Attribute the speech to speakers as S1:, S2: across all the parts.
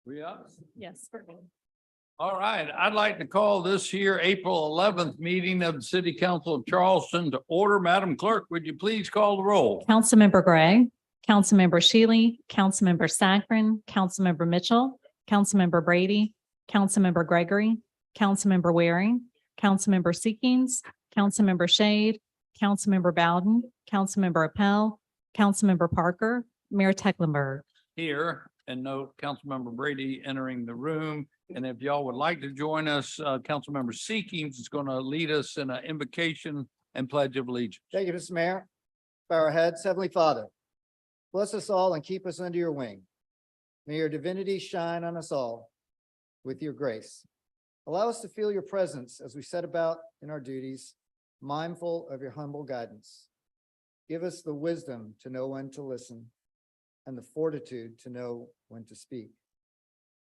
S1: We up?
S2: Yes.
S1: All right, I'd like to call this here April 11th meeting of the City Council of Charleston to order. Madam Clerk, would you please call the roll?
S2: Councilmember Gray, Councilmember Shealy, Councilmember Saccharin, Councilmember Mitchell, Councilmember Brady, Councilmember Gregory, Councilmember Waring, Councilmember Seekings, Councilmember Shade, Councilmember Bowden, Councilmember Appel, Councilmember Parker, Mayor Tecklenburg.
S1: Here, and note Councilmember Brady entering the room. And if y'all would like to join us, Councilmember Seekings is going to lead us in an invocation and pledge of allegiance.
S3: Thank you, Mr. Mayor. Bow our heads. Heavenly Father, bless us all and keep us under your wing. May your divinity shine on us all with your grace. Allow us to feel your presence as we set about in our duties, mindful of your humble guidance. Give us the wisdom to know when to listen and the fortitude to know when to speak.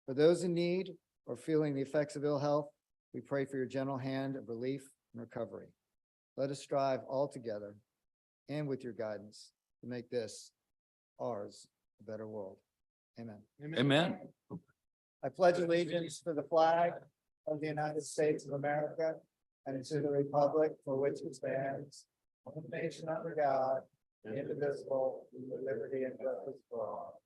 S3: For those in need or feeling the effects of ill health, we pray for your gentle hand of relief and recovery. Let us strive all together and with your guidance to make this ours a better world. Amen.
S1: Amen.
S3: I pledge allegiance to the flag of the United States of America and to the republic for which it stands, one nation under God, indivisible, with liberty and justice for all.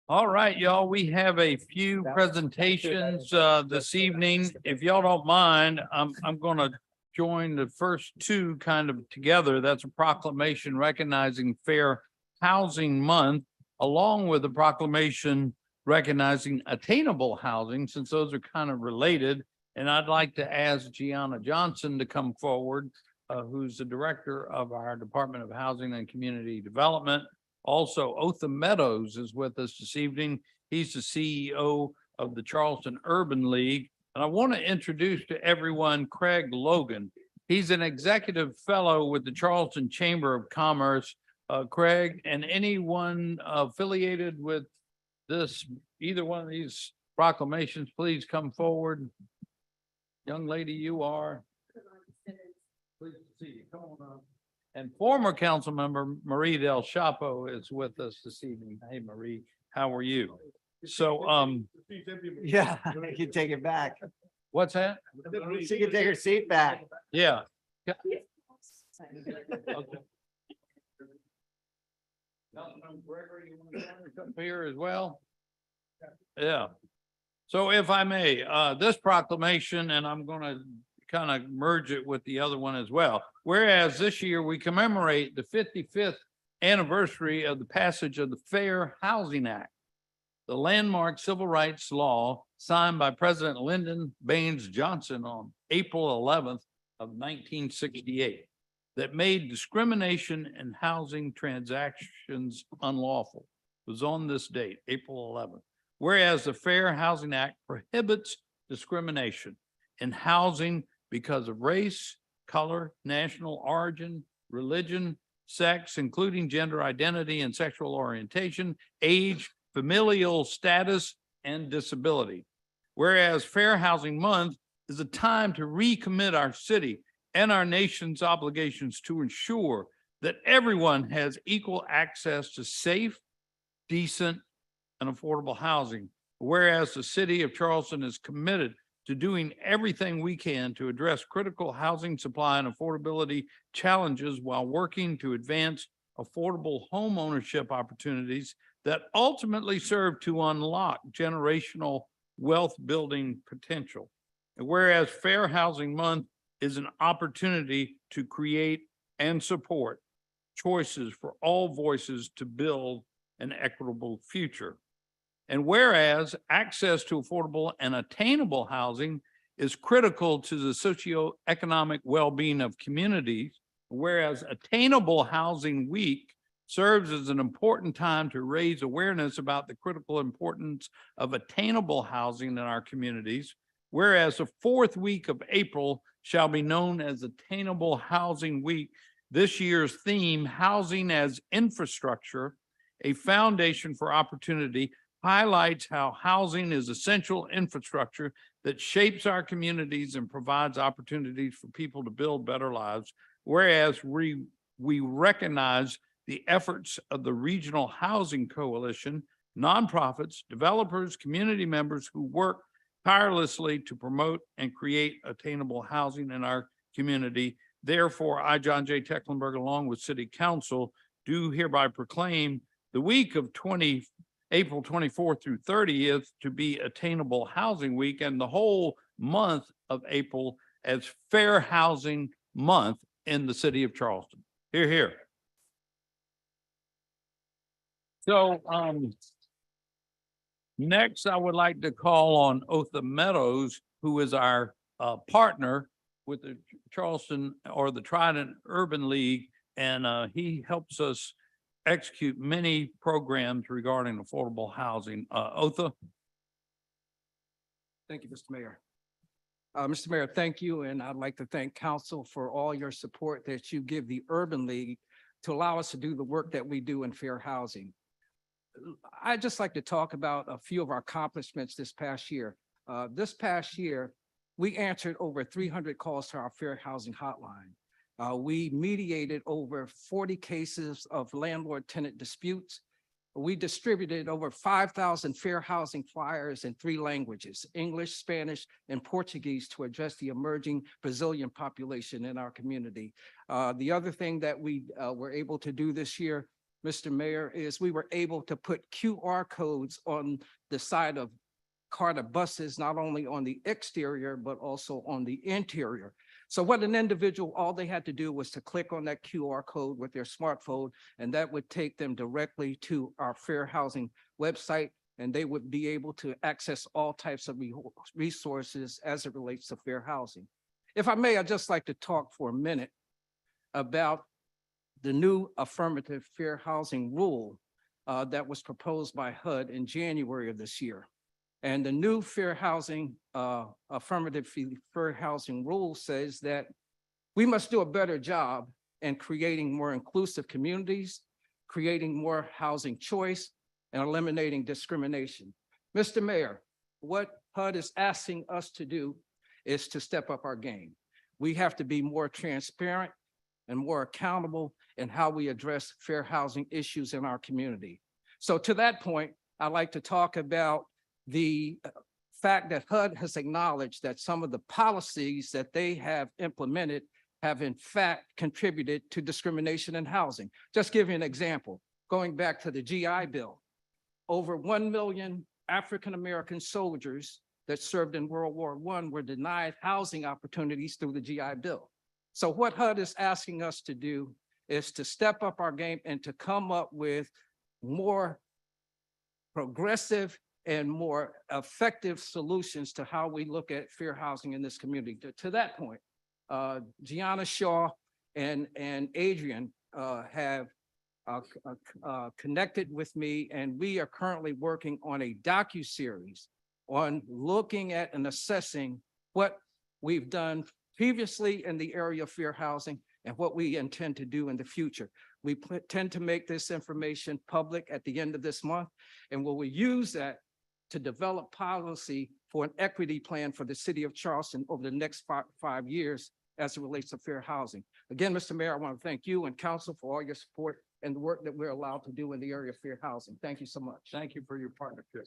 S1: All right, y'all, we have a few presentations this evening. If y'all don't mind, I'm going to join the first two kind of together. That's a proclamation recognizing Fair Housing Month, along with a proclamation recognizing attainable housing, since those are kind of related. And I'd like to ask Gianna Johnson to come forward, who's the director of our Department of Housing and Community Development. Also, Otham Meadows is with us this evening. He's the CEO of the Charleston Urban League. And I want to introduce to everyone Craig Logan. He's an executive fellow with the Charleston Chamber of Commerce. Craig, and anyone affiliated with this, either one of these proclamations, please come forward. Young lady, you are. Pleased to see you. Come on up. And former council member Marie Del Chapo is with us this evening. Hey, Marie, how are you? So,
S3: Yeah, you can take it back.
S1: what's that?
S3: She can take her seat back.
S1: Yeah. Okay. Councilman Gregory, you want to join us up here as well? Yeah. So if I may, this proclamation, and I'm going to kind of merge it with the other one as well. Whereas this year we commemorate the 55th anniversary of the passage of the Fair Housing Act, the landmark civil rights law signed by President Lyndon Baines Johnson on April 11th of 1968 that made discrimination in housing transactions unlawful. It was on this date, April 11th. Whereas the Fair Housing Act prohibits discrimination in housing because of race, color, national origin, religion, sex, including gender identity and sexual orientation, age, familial status, and disability. Whereas Fair Housing Month is a time to recommit our city and our nation's obligations to ensure that everyone has equal access to safe, decent, and affordable housing. Whereas the city of Charleston is committed to doing everything we can to address critical housing supply and affordability challenges while working to advance affordable home ownership opportunities that ultimately serve to unlock generational wealth building potential. And whereas Fair Housing Month is an opportunity to create and support choices for all voices to build an equitable future. And whereas access to affordable and attainable housing is critical to the socioeconomic well-being of communities, whereas Attainable Housing Week serves as an important time to raise awareness about the critical importance of attainable housing in our communities, whereas the fourth week of April shall be known as Attainable Housing Week. This year's theme, Housing as Infrastructure, a Foundation for Opportunity, highlights how housing is essential infrastructure that shapes our communities and provides opportunities for people to build better lives. Whereas we recognize the efforts of the Regional Housing Coalition, nonprofits, developers, community members who work tirelessly to promote and create attainable housing in our community. Therefore, I, John J. Tecklenburg, along with City Council, do hereby proclaim the week of April 24th through 30th to be Attainable Housing Week, and the whole month of April as Fair Housing Month in the city of Charleston. Hear, hear. So, next, I would like to call on Otha Meadows, who is our partner with the Charleston or the Trident Urban League, and he helps us execute many programs regarding affordable housing. Otha?
S4: Thank you, Mr. Mayor. Mr. Mayor, thank you, and I'd like to thank council for all your support that you give the Urban League to allow us to do the work that we do in fair housing. I'd just like to talk about a few of our accomplishments this past year. This past year, we answered over 300 calls to our fair housing hotline. We mediated over 40 cases of landlord-tenant disputes. We distributed over 5,000 fair housing flyers in 3 languages, English, Spanish, and Portuguese, to address the emerging Brazilian population in our community. The other thing that we were able to do this year, Mr. Mayor, is we were able to put QR codes on the side of CARTA buses, not only on the exterior, but also on the interior. So what an individual, all they had to do was to click on that QR code with their smartphone, and that would take them directly to our fair housing website, and they would be able to access all types of resources as it relates to fair housing. If I may, I'd just like to talk for a minute about the new affirmative fair housing rule that was proposed by HUD in January of this year. And the new fair housing, affirmative fair housing rule says that we must do a better job in creating more inclusive communities, creating more housing choice, and eliminating discrimination. Mr. Mayor, what HUD is asking us to do is to step up our game. We have to be more transparent and more accountable in how we address fair housing issues in our community. So to that point, I'd like to talk about the fact that HUD has acknowledged that some of the policies that they have implemented have in fact contributed to discrimination in housing. Just give you an example, going back to the GI Bill, over 1 million African-American soldiers that served in World War I were denied housing opportunities through the GI Bill. So what HUD is asking us to do is to step up our game and to come up with more progressive and more effective solutions to how we look at fair housing in this community. To that point, Gianna Shaw and Adrian have connected with me, and we are currently working on a docuseries on looking at and assessing what we've done previously in the area of fair housing and what we intend to do in the future. We tend to make this information public at the end of this month, and we'll use that to develop policy for an equity plan for the city of Charleston over the next five years as it relates to fair housing. Again, Mr. Mayor, I want to thank you and council for all your support and the work that we're allowed to do in the area of fair housing. Thank you so much.
S1: Thank you for your partnership.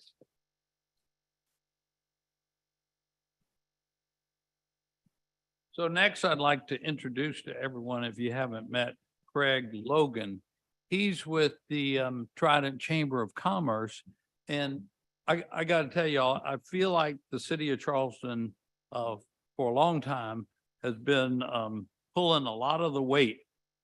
S1: So next, I'd like to introduce to everyone, if you haven't met, Craig Logan. He's with the Trident Chamber of Commerce. And I got to tell y'all, I feel like the city of Charleston for a long time has been pulling a lot of the weight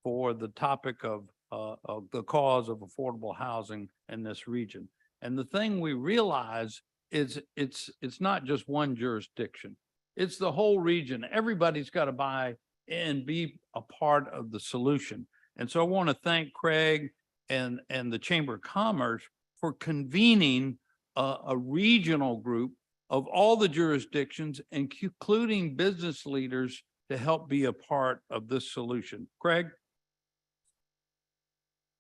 S1: for the topic of the cause of affordable housing in this region. And the thing we realize is it's not just one jurisdiction. It's the whole region. Everybody's got to buy and be a part of the solution. And so I want to thank Craig and the Chamber of Commerce for convening a regional group of all the jurisdictions, including business leaders, to help be a part of this solution. Craig?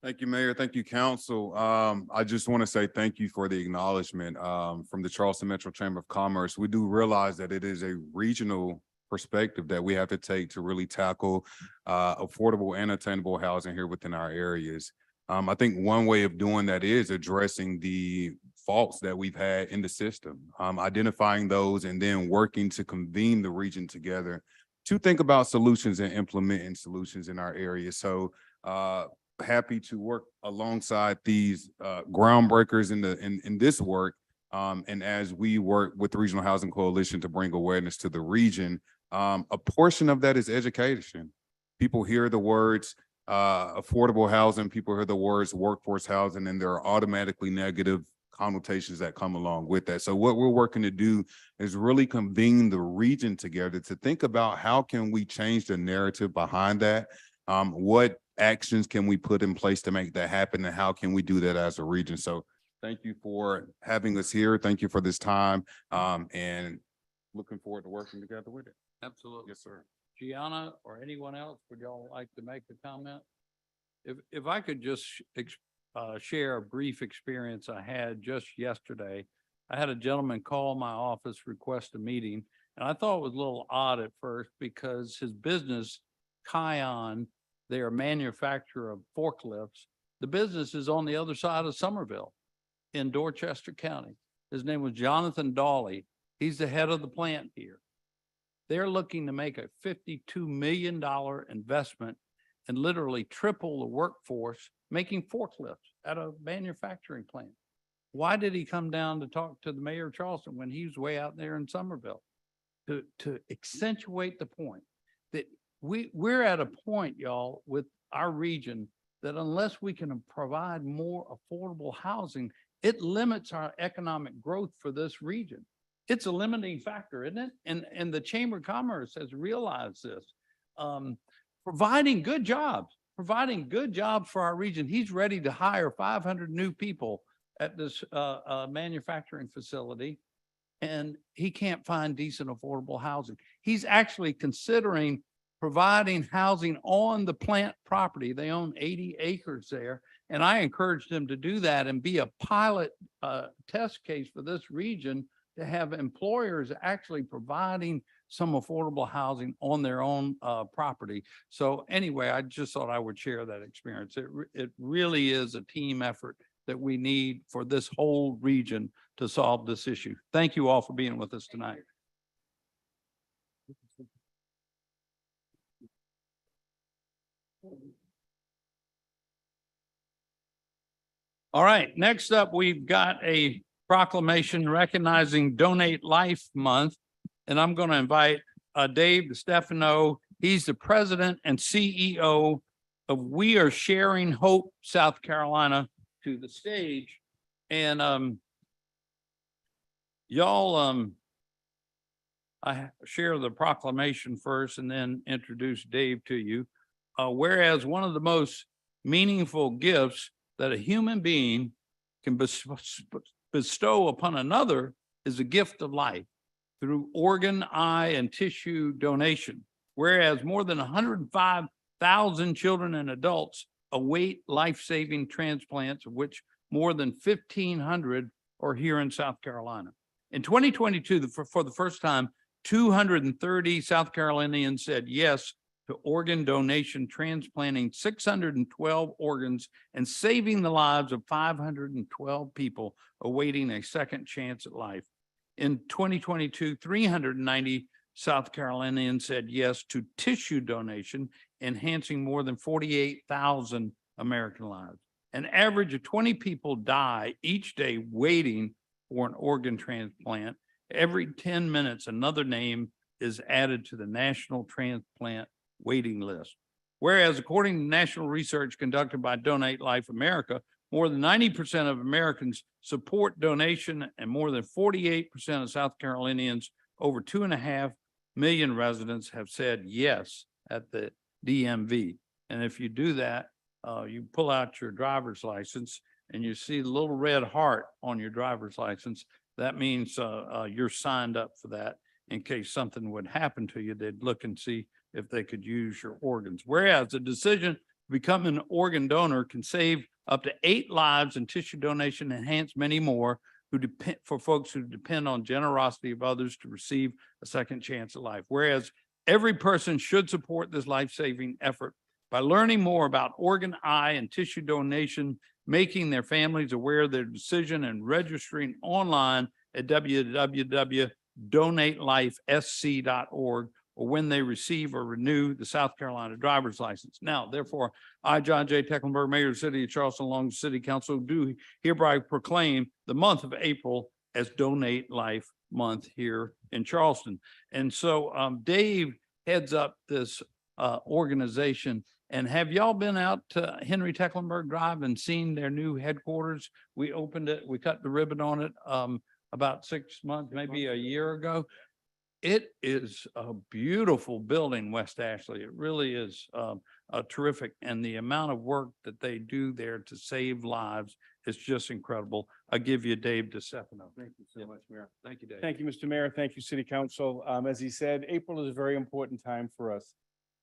S5: Thank you, Mayor. Thank you, Council. I just want to say thank you for the acknowledgement from the Charleston Metro Chamber of Commerce. We do realize that it is a regional perspective that we have to take to really tackle affordable and attainable housing here within our areas. I think one way of doing that is addressing the faults that we've had in the system, identifying those and then working to convene the region together to think about solutions and implementing solutions in our area. So happy to work alongside these groundbreakers in this work. And as we work with the Regional Housing Coalition to bring awareness to the region, a portion of that is education. People hear the words affordable housing, people hear the words workforce housing, and there are automatically negative connotations that come along with that. So what we're working to do is really convene the region together to think about how can we change the narrative behind that? What actions can we put in place to make that happen, and how can we do that as a region? So thank you for having us here. Thank you for this time, and looking forward to working together with it.
S1: Absolutely.
S5: Yes, sir.
S1: Gianna or anyone else, would y'all like to make a comment? If I could just share a brief experience I had just yesterday. I had a gentleman call my office, request a meeting, and I thought it was a little odd at first because his business, Kion, they are a manufacturer of forklifts. The business is on the other side of Somerville in Dorchester County. His name was Jonathan Dawley. He's the head of the plant here. They're looking to make a $52 million investment and literally triple the workforce making forklifts at a manufacturing plant. Why did he come down to talk to the mayor of Charleston when he was way out there in Somerville? To accentuate the point that we're at a point, y'all, with our region that unless we can provide more affordable housing, it limits our economic growth for this region. It's a limiting factor, isn't it? And the Chamber of Commerce has realized this. Providing good jobs for our region. He's ready to hire 500 new people at this manufacturing facility, and he can't find decent affordable housing. He's actually considering providing housing on the plant property. They own 80 acres there, and I encouraged him to do that and be a pilot test case for this region to have employers actually providing some affordable housing on their own property. So anyway, I just thought I would share that experience. It really is a team effort that we need for this whole region to solve this issue. Thank you all for being with us tonight. All right, next up, we've got a proclamation recognizing Donate Life Month. And I'm going to invite Dave DeStefano. He's the president and CEO of We Are Sharing Hope, South Carolina, to the stage. And y'all, I share the proclamation first and then introduce Dave to you. Whereas one of the most meaningful gifts that a human being can bestow upon another is the gift of life through organ, eye, and tissue donation. Whereas more than 105,000 children and adults await life-saving transplants, of which more than 1,500 are here in South Carolina. In 2022, for the first time, 230 South Carolinians said yes to organ donation, transplanting 612 organs and saving the lives of 512 people awaiting a second chance at life. In 2022, 390 South Carolinians said yes to tissue donation, enhancing more than 48,000 American lives. An average of 20 people die each day waiting for an organ transplant. Every 10 minutes, another name is added to the national transplant waiting list. Whereas according to national research conducted by Donate Life America, more than 90% of Americans support donation, and more than 48% of South Carolinians, over 2.5 million residents, have said yes at the DMV. And if you do that, you pull out your driver's license and you see the little red heart on your driver's license. That means you're signed up for that. In case something would happen to you, they'd look and see if they could use your organs. Whereas the decision to become an organ donor can save up to 8 lives, and tissue donation enhance many more who depend for folks who depend on generosity of others to receive a second chance at life. Whereas every person should support this life-saving effort By learning more about organ, eye, and tissue donation, making their families aware of their decision and registering online at www.donatelifesc.org or when they receive or renew the South Carolina driver's license. Now, therefore, I, John J. Tecklenburg, Mayor of the City of Charleston, along with the City Council, do hereby proclaim the month of April as Donate Life Month here in Charleston. And so Dave heads up this organization. And have y'all been out to Henry Tecklenburg Drive and seen their new headquarters? We opened it, we cut the ribbon on it about 6 months, maybe a year ago. It is a beautiful building, West Ashley. It really is terrific. And the amount of work that they do there to save lives is just incredible. I'll give you Dave DeStefano.
S6: Thank you so much, Mayor.
S1: Thank you, Dave.
S6: Thank you, Mr. Mayor. Thank you, City Council. As he said, April is a very important time for us.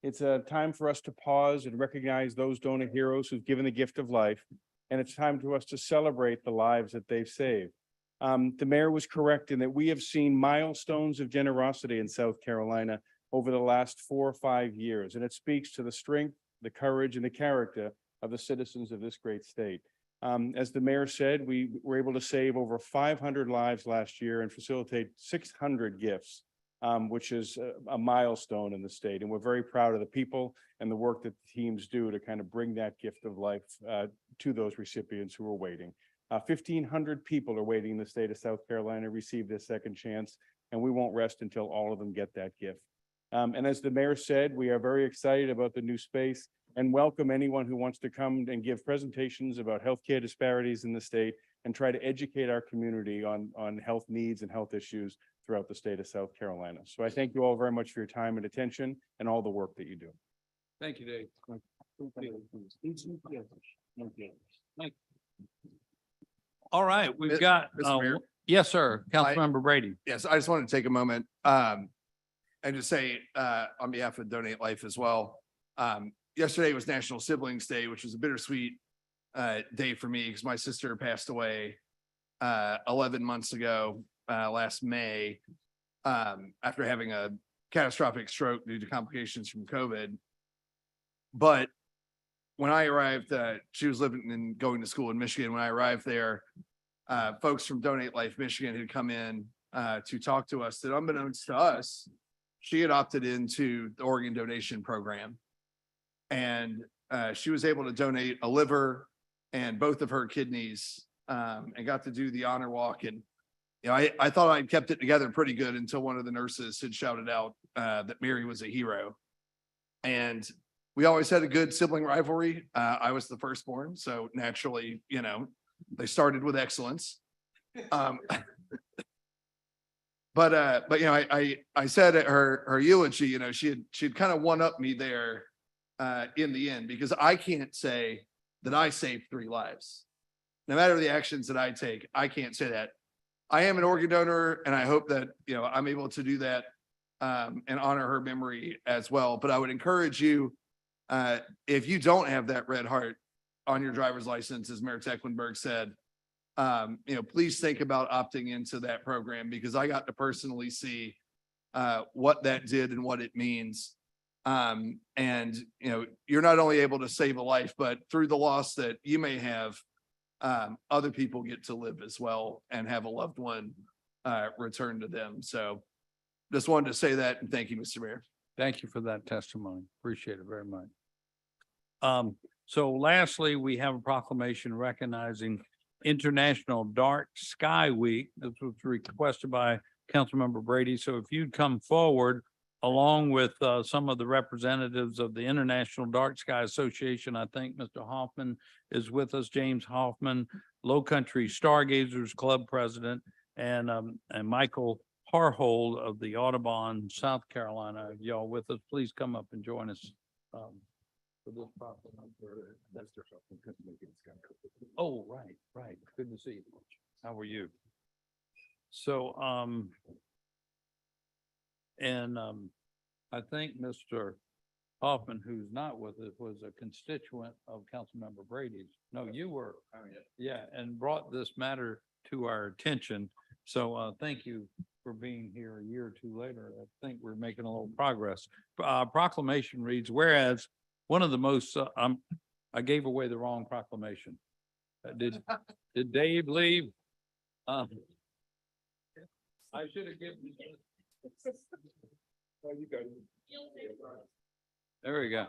S6: It's a time for us to pause and recognize those donor heroes who've given the gift of life. And it's time to us to celebrate the lives that they've saved. The mayor was correct in that we have seen milestones of generosity in South Carolina over the last 4 or 5 years. And it speaks to the strength, the courage, and the character of the citizens of this great state. As the mayor said, we were able to save over 500 lives last year and facilitate 600 gifts, which is a milestone in the state. And we're very proud of the people and the work that the teams do to kind of bring that gift of life to those recipients who are waiting. 1,500 people are waiting in the state of South Carolina to receive their second chance, and we won't rest until all of them get that gift. And as the mayor said, we are very excited about the new space and welcome anyone who wants to come and give presentations about healthcare disparities in the state and try to educate our community on health needs and health issues throughout the state of South Carolina. So I thank you all very much for your time and attention and all the work that you do.
S1: Thank you, Dave. All right, we've got,
S7: Mr. Mayor.
S1: yes, sir, Councilmember Brady.
S7: Yes, I just wanted to take a moment and just say on behalf of Donate Life as well. Yesterday was National Siblings Day, which was a bittersweet day for me because my sister passed away 11 months ago, last May, after having a catastrophic stroke due to complications from COVID. But when I arrived, she was living and going to school in Michigan. When I arrived there, folks from Donate Life Michigan had come in to talk to us that unbeknownst to us, she had opted into the organ donation program. And she was able to donate a liver and both of her kidneys and got to do the honor walk. And, you know, I thought I'd kept it together pretty good until one of the nurses had shouted out that Mary was a hero. And we always had a good sibling rivalry. I was the firstborn, so naturally, you know, they started with excellence. But you know, I said at her eulogy, you know, she'd kind of one up me there in the end, because I can't say that I saved 3 lives. No matter the actions that I take, I can't say that. I am an organ donor, and I hope that, you know, I'm able to do that and honor her memory as well. But I would encourage you, if you don't have that red heart on your driver's license, as Mayor Tecklenburg said, you know, please think about opting into that program, because I got to personally see what that did and what it means. And, you know, you're not only able to save a life, but through the loss that you may have, other people get to live as well and have a loved one return to them. So just wanted to say that, and thank you, Mr. Mayor.
S1: Thank you for that testimony. Appreciate it very much. So lastly, we have a proclamation recognizing International Dark Sky Week. This was requested by Councilmember Brady. So if you'd come forward along with some of the representatives of the International Dark Sky Association. I think Mr. Hoffman is with us, James Hoffman, Low Country Stargazers Club President, and Michael Harhold of the Audubon, South Carolina. If y'all with us, please come up and join us. For this proclamation. Oh, right. Good to see you. How are you? So, I think Mr. Hoffman, who's not with us, was a constituent of Councilmember Brady's. No, you were. Yeah, and brought this matter to our attention. So, thank you for being here a year or two later. I think we're making a little progress. Proclamation reads, whereas one of the most, I gave away the wrong proclamation. Did Dave leave? I should have given. There we go.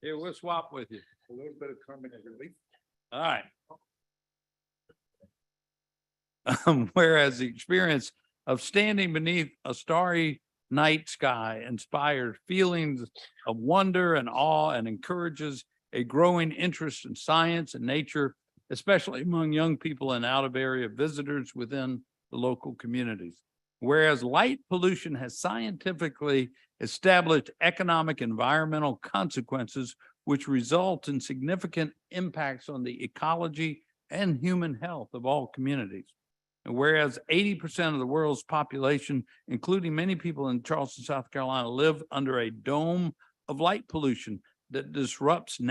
S1: Here, we'll swap with you.
S6: A little bit of comic relief.
S1: All right. Whereas the experience of standing beneath a starry night sky inspires feelings of wonder and awe and encourages a growing interest in science and nature, especially among young people and out of area visitors within the local communities. Whereas light pollution has scientifically established economic environmental consequences which result in significant impacts on the ecology and human health of all communities. And whereas 80% of the world's population, including many people in Charleston, South Carolina, live under a dome of light pollution that disrupts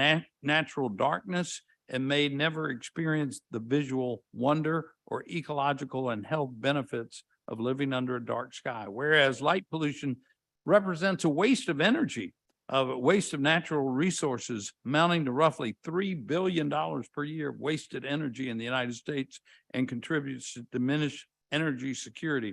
S1: natural darkness and may never experience the visual wonder or ecological and health benefits of living under a dark sky. Whereas light pollution represents a waste of energy, a waste of natural resources amounting to roughly $3 billion per year of wasted energy in the United States and contributes to diminished energy security.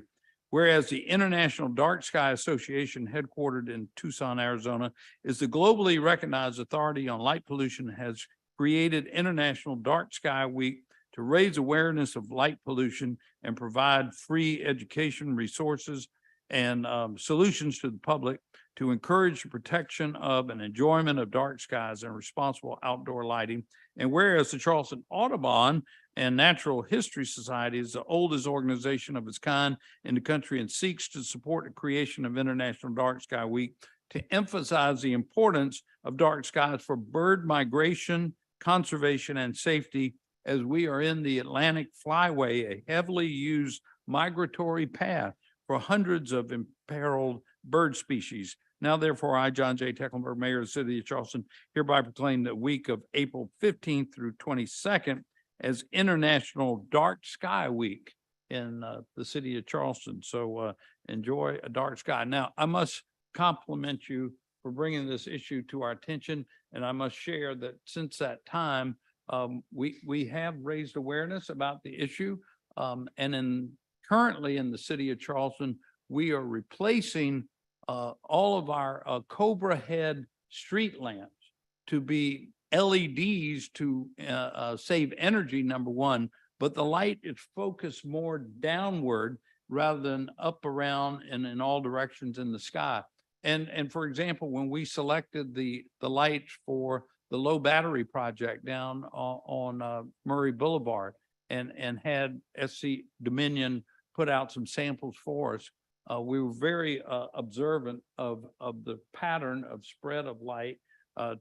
S1: Whereas the International Dark Sky Association, headquartered in Tucson, Arizona, is the globally recognized authority on light pollution, has created International Dark Sky Week to raise awareness of light pollution and provide free education resources and solutions to the public to encourage the protection of and enjoyment of dark skies and responsible outdoor lighting. And whereas the Charleston Audubon and Natural History Society is the oldest organization of its kind in the country and seeks to support the creation of International Dark Sky Week to emphasize the importance of dark skies for bird migration, conservation, and safety, as we are in the Atlantic Flyway, a heavily used migratory path for hundreds of imperiled bird species. Now, therefore, I, John J. Tecklenburg, Mayor of the City of Charleston, hereby proclaim the week of April 15th through 22nd as International Dark Sky Week in the city of Charleston. So enjoy a dark sky. Now, I must compliment you for bringing this issue to our attention, and I must share that since that time, we have raised awareness about the issue, and currently in the city of Charleston, we are replacing all of our Cobra head street lamps to be LEDs to save energy, number one, but the light is focused more downward rather than up, around, and in all directions in the sky. And for example, when we selected the lights for the low battery project down on Murray Boulevard and had SC Dominion put out some samples for us, we were very observant of the pattern of spread of light,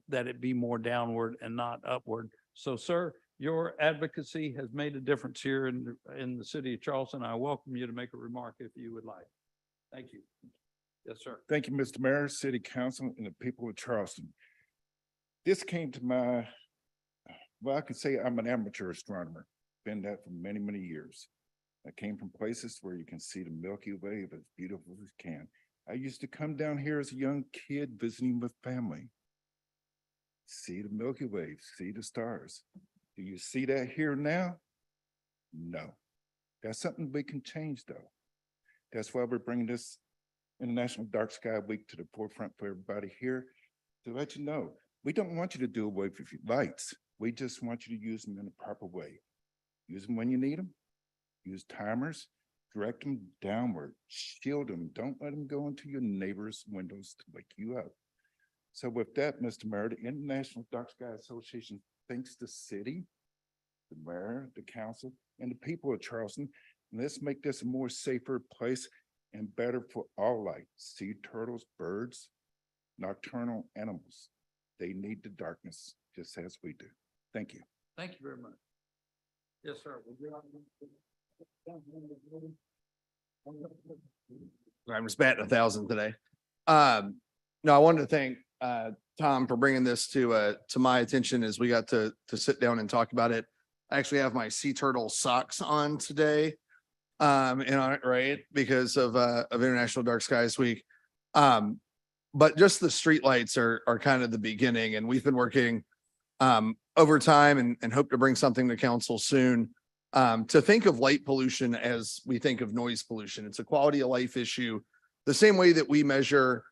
S1: that it be more downward and not upward. So, sir, your advocacy has made a difference here in the city of Charleston. I welcome you to make a remark if you would like. Thank you. Yes, sir.
S8: Thank you, Mr. Mayor, City Council, and the people of Charleston. This came to my, well, I could say I'm an amateur astronomer, been that for many, many years. I came from places where you can see the Milky Way as beautiful as you can. I used to come down here as a young kid visiting with family. See the Milky Way, see the stars. Do you see that here now? No. That's something we can change though. That's why we're bringing this International Dark Sky Week to the forefront for everybody here to let you know, we don't want you to do away with your lights. We just want you to use them in a proper way. Use them when you need them. Use timers, direct them downward, shield them. Don't let them go into your neighbor's windows to wake you up. So with that, Mr. Mayor, the International Dark Sky Association thanks the city, the mayor, the council, and the people of Charleston. And let's make this a more safer place and better for all life. Sea turtles, birds, nocturnal animals. They need the darkness just as we do. Thank you.
S1: Thank you very much. Yes, sir.
S7: I'm just batting 1,000 today. No, I wanted to thank Tom for bringing this to my attention as we got to sit down and talk about it. I actually have my sea turtle socks on today, and on it, right, because of International Dark Skies Week. but just the streetlights are kind of the beginning, and we've been working over time and hope to bring something to council soon. To think of light pollution as we think of noise pollution. It's a quality of life issue. The same way that we measure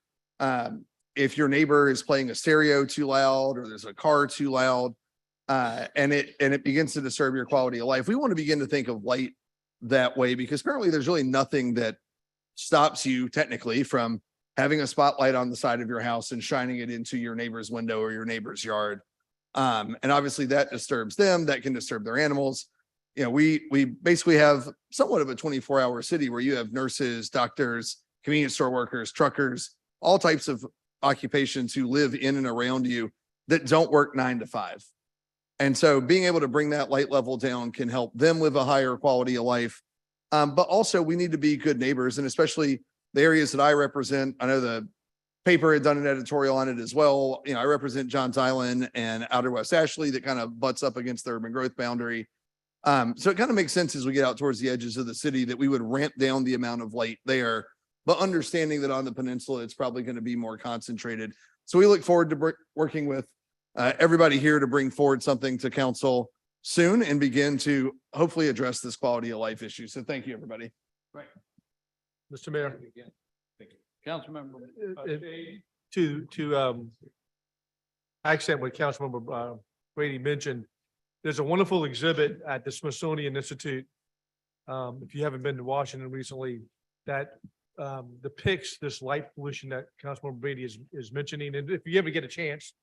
S7: if your neighbor is playing a stereo too loud or there's a car too loud, and it begins to disturb your quality of life. We want to begin to think of light that way, because currently there's really nothing that stops you technically from having a spotlight on the side of your house and shining it into your neighbor's window or your neighbor's yard. And obviously that disturbs them, that can disturb their animals. You know, we basically have somewhat of a 24-hour city where you have nurses, doctors, convenience store workers, truckers, all types of occupations who live in and around you that don't work 9 to 5. And so being able to bring that light level down can help them live a higher quality of life. But also we need to be good neighbors, and especially the areas that I represent. I know the paper had done an editorial on it as well. You know, I represent Johns Island and Outer West Ashley that kind of butts up against the urban growth boundary. So it kind of makes sense as we get out towards the edges of the city that we would ramp down the amount of light there, but understanding that on the peninsula, it's probably going to be more concentrated. So we look forward to working with everybody here to bring forward something to council soon and begin to hopefully address this quality of life issue. So thank you, everybody.
S9: Mr. Mayor,
S1: Councilmember.
S9: to accent what Councilmember Brady mentioned, there's a wonderful exhibit at the Smithsonian Institute. If you haven't been to Washington recently, that depicts this light pollution that Councilmember Brady is mentioning. And if you ever get a chance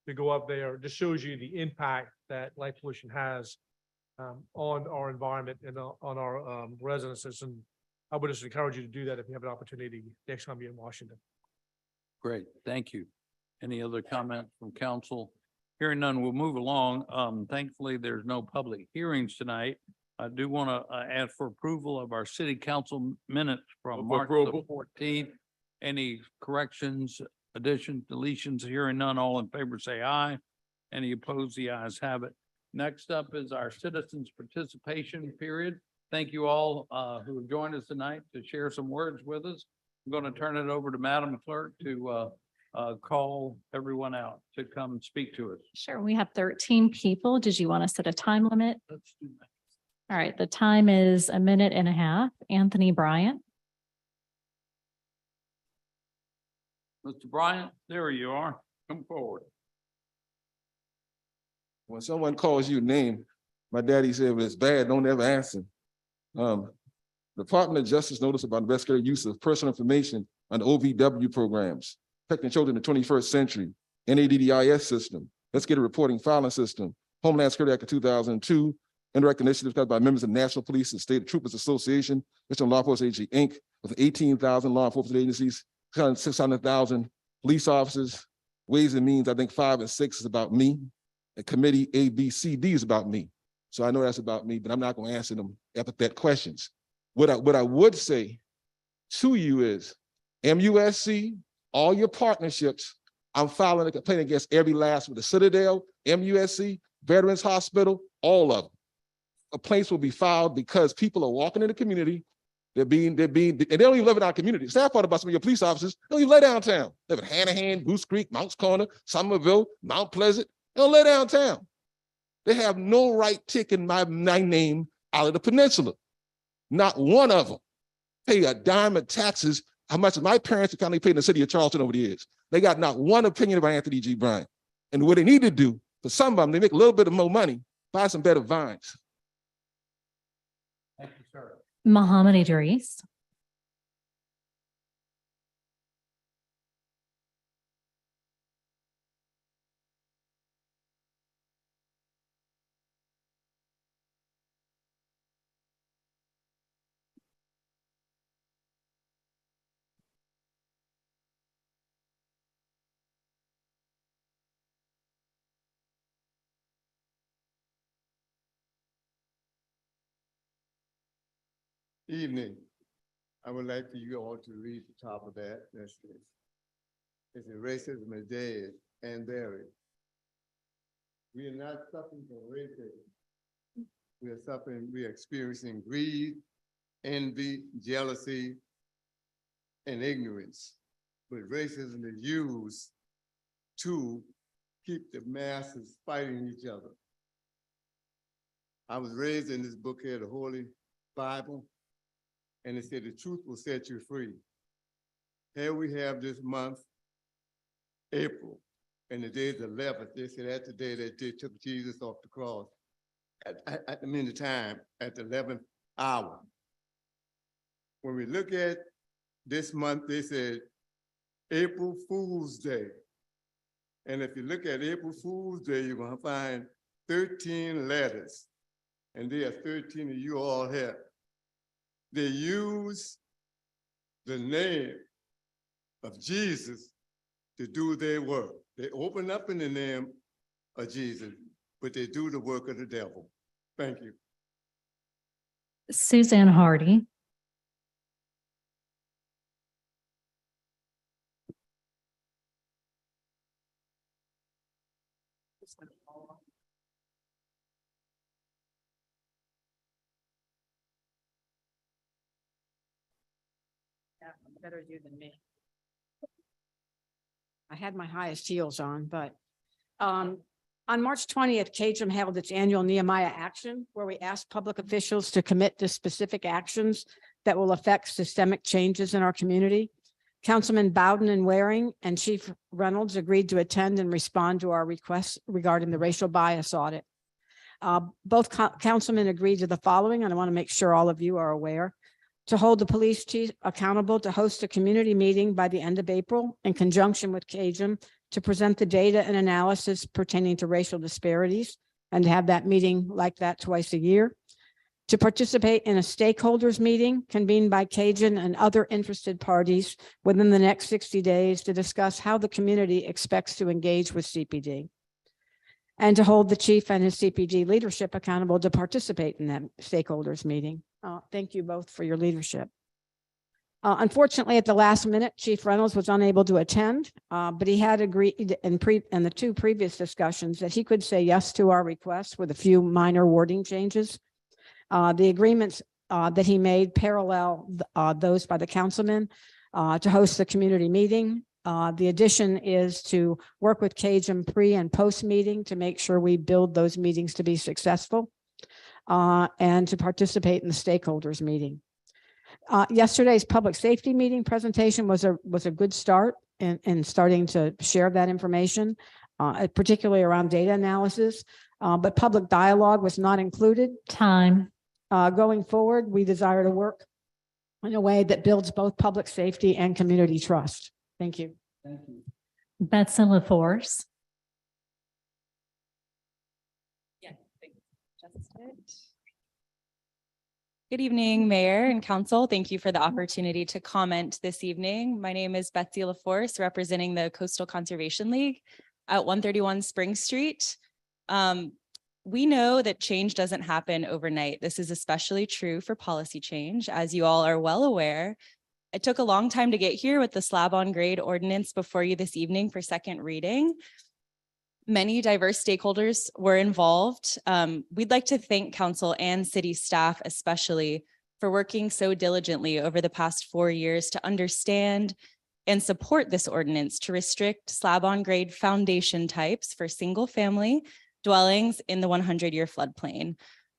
S9: to go up there, it just shows you the impact that light pollution has on our environment and on our residences. And I would just encourage you to do that if you have an opportunity next time you're in Washington.
S1: Great, thank you. Any other comment from council? Hearing none, we'll move along. Thankfully, there's no public hearings tonight. I do want to ask for approval of our city council minutes from March the 14th. Any corrections, additions, deletions? Hearing none, all in favor say aye. Any opposed? The ayes have it. Next up is our citizens participation period. Thank you all who have joined us tonight to share some words with us. I'm going to turn it over to Madam Clerk to call everyone out to come and speak to us.
S2: Sure, we have 13 people. Did you want to set a time limit?
S1: Let's do that.
S2: All right, the time is 1.5 minutes. Anthony Bryant.
S1: Mr. Bryant, there you are. Come forward.
S10: When someone calls you a name, my daddy said, "Well, it's bad, don't ever answer." Department of Justice notice about investigative use of personal information on OVW programs, protecting children in the 21st century, NADDIS system, investigative reporting filing system, Homeland Security Act of 2002, indirect initiatives by members of the National Police and State Troopers Association, National Law Enforcement Agency, Inc., with 18,000 law enforcement agencies, 600,000 police officers, Ways and Means, I think 5 and 6 is about me. The committee A, B, C, D is about me. So I know that's about me, but I'm not going to answer them epithet questions. What I would say to you is MUSC, all your partnerships, I'm filing a complaint against every last one. The Citadel, MUSC, Veterans Hospital, all of them. Complaints will be filed because people are walking in the community. And they don't even live in our community. The sad part about some of your police officers, they don't even live downtown. They live in Hanahan, Goose Creek, Mounts Corner, Somerville, Mount Pleasant. They don't live downtown. They have no right taking my name out of the peninsula. Not one of them pay a dime of taxes, how much my parents have kindly paid in the city of Charleston over the years. They got not one opinion about Anthony G. Bryant. And what they need to do, for some of them, they make a little bit of more money, buy some better vines.
S1: Thank you, sir.
S2: Muhammad Idris.
S11: Evening. I would like for you all to read the top of that. That's this. It's racism is dead and buried. We are not suffering from racism. We are experiencing greed, envy, jealousy, and ignorance. but racism is used to keep the masses fighting each other. I was raised in this book here, the Holy Bible, and it said the truth will set you free. Here we have this month, April, and the day is the 11th. They said that's the day that they took Jesus off the cross. At the time, at the 11th hour. When we look at this month, they said April Fool's Day. And if you look at April Fool's Day, you're gonna find 13 letters. And there are 13 of you all here. They use the name of Jesus to do their work. They open up in the name of Jesus, but they do the work of the devil. Thank you.
S2: Suzanne Hardy.
S12: Yeah, better you than me. I had my highest heels on, but on March 20th, CAJM held its annual Nehemiah Action, where we asked public officials to commit to specific actions that will affect systemic changes in our community. Councilman Bowden and Waring and Chief Reynolds agreed to attend and respond to our requests regarding the racial bias audit. Both councilmen agreed to the following, and I want to make sure all of you are aware: to hold the police chief accountable to host a community meeting by the end of April in conjunction with CAJM to present the data and analysis pertaining to racial disparities, and to have that meeting like that twice a year. To participate in a stakeholders meeting convened by CAJM and other interested parties within the next 60 days to discuss how the community expects to engage with CPD. And to hold the chief and his CPD leadership accountable to participate in that stakeholders meeting. Thank you both for your leadership. Unfortunately, at the last minute, Chief Reynolds was unable to attend, but he had agreed in the two previous discussions that he could say yes to our request with a few minor wording changes. The agreements that he made parallel those by the councilman to host the community meeting. The addition is to work with CAJM pre and post meeting to make sure we build those meetings to be successful, and to participate in the stakeholders meeting. Yesterday's public safety meeting presentation was a good start in starting to share that information, particularly around data analysis, but public dialogue was not included.
S2: Time.
S12: Going forward, we desire to work in a way that builds both public safety and community trust. Thank you.
S4: Thank you.
S2: Betsy LaForce.
S13: Good evening, Mayor and Council. Thank you for the opportunity to comment this evening. My name is Betsy LaForce, representing the Coastal Conservation League at 131 Spring Street. We know that change doesn't happen overnight. This is especially true for policy change, as you all are well aware. It took a long time to get here with the slab on grade ordinance before you this evening for second reading. Many diverse stakeholders were involved. We'd like to thank council and city staff especially for working so diligently over the past 4 years to understand and support this ordinance to restrict slab on grade foundation types for single family dwellings in the 100-year floodplain.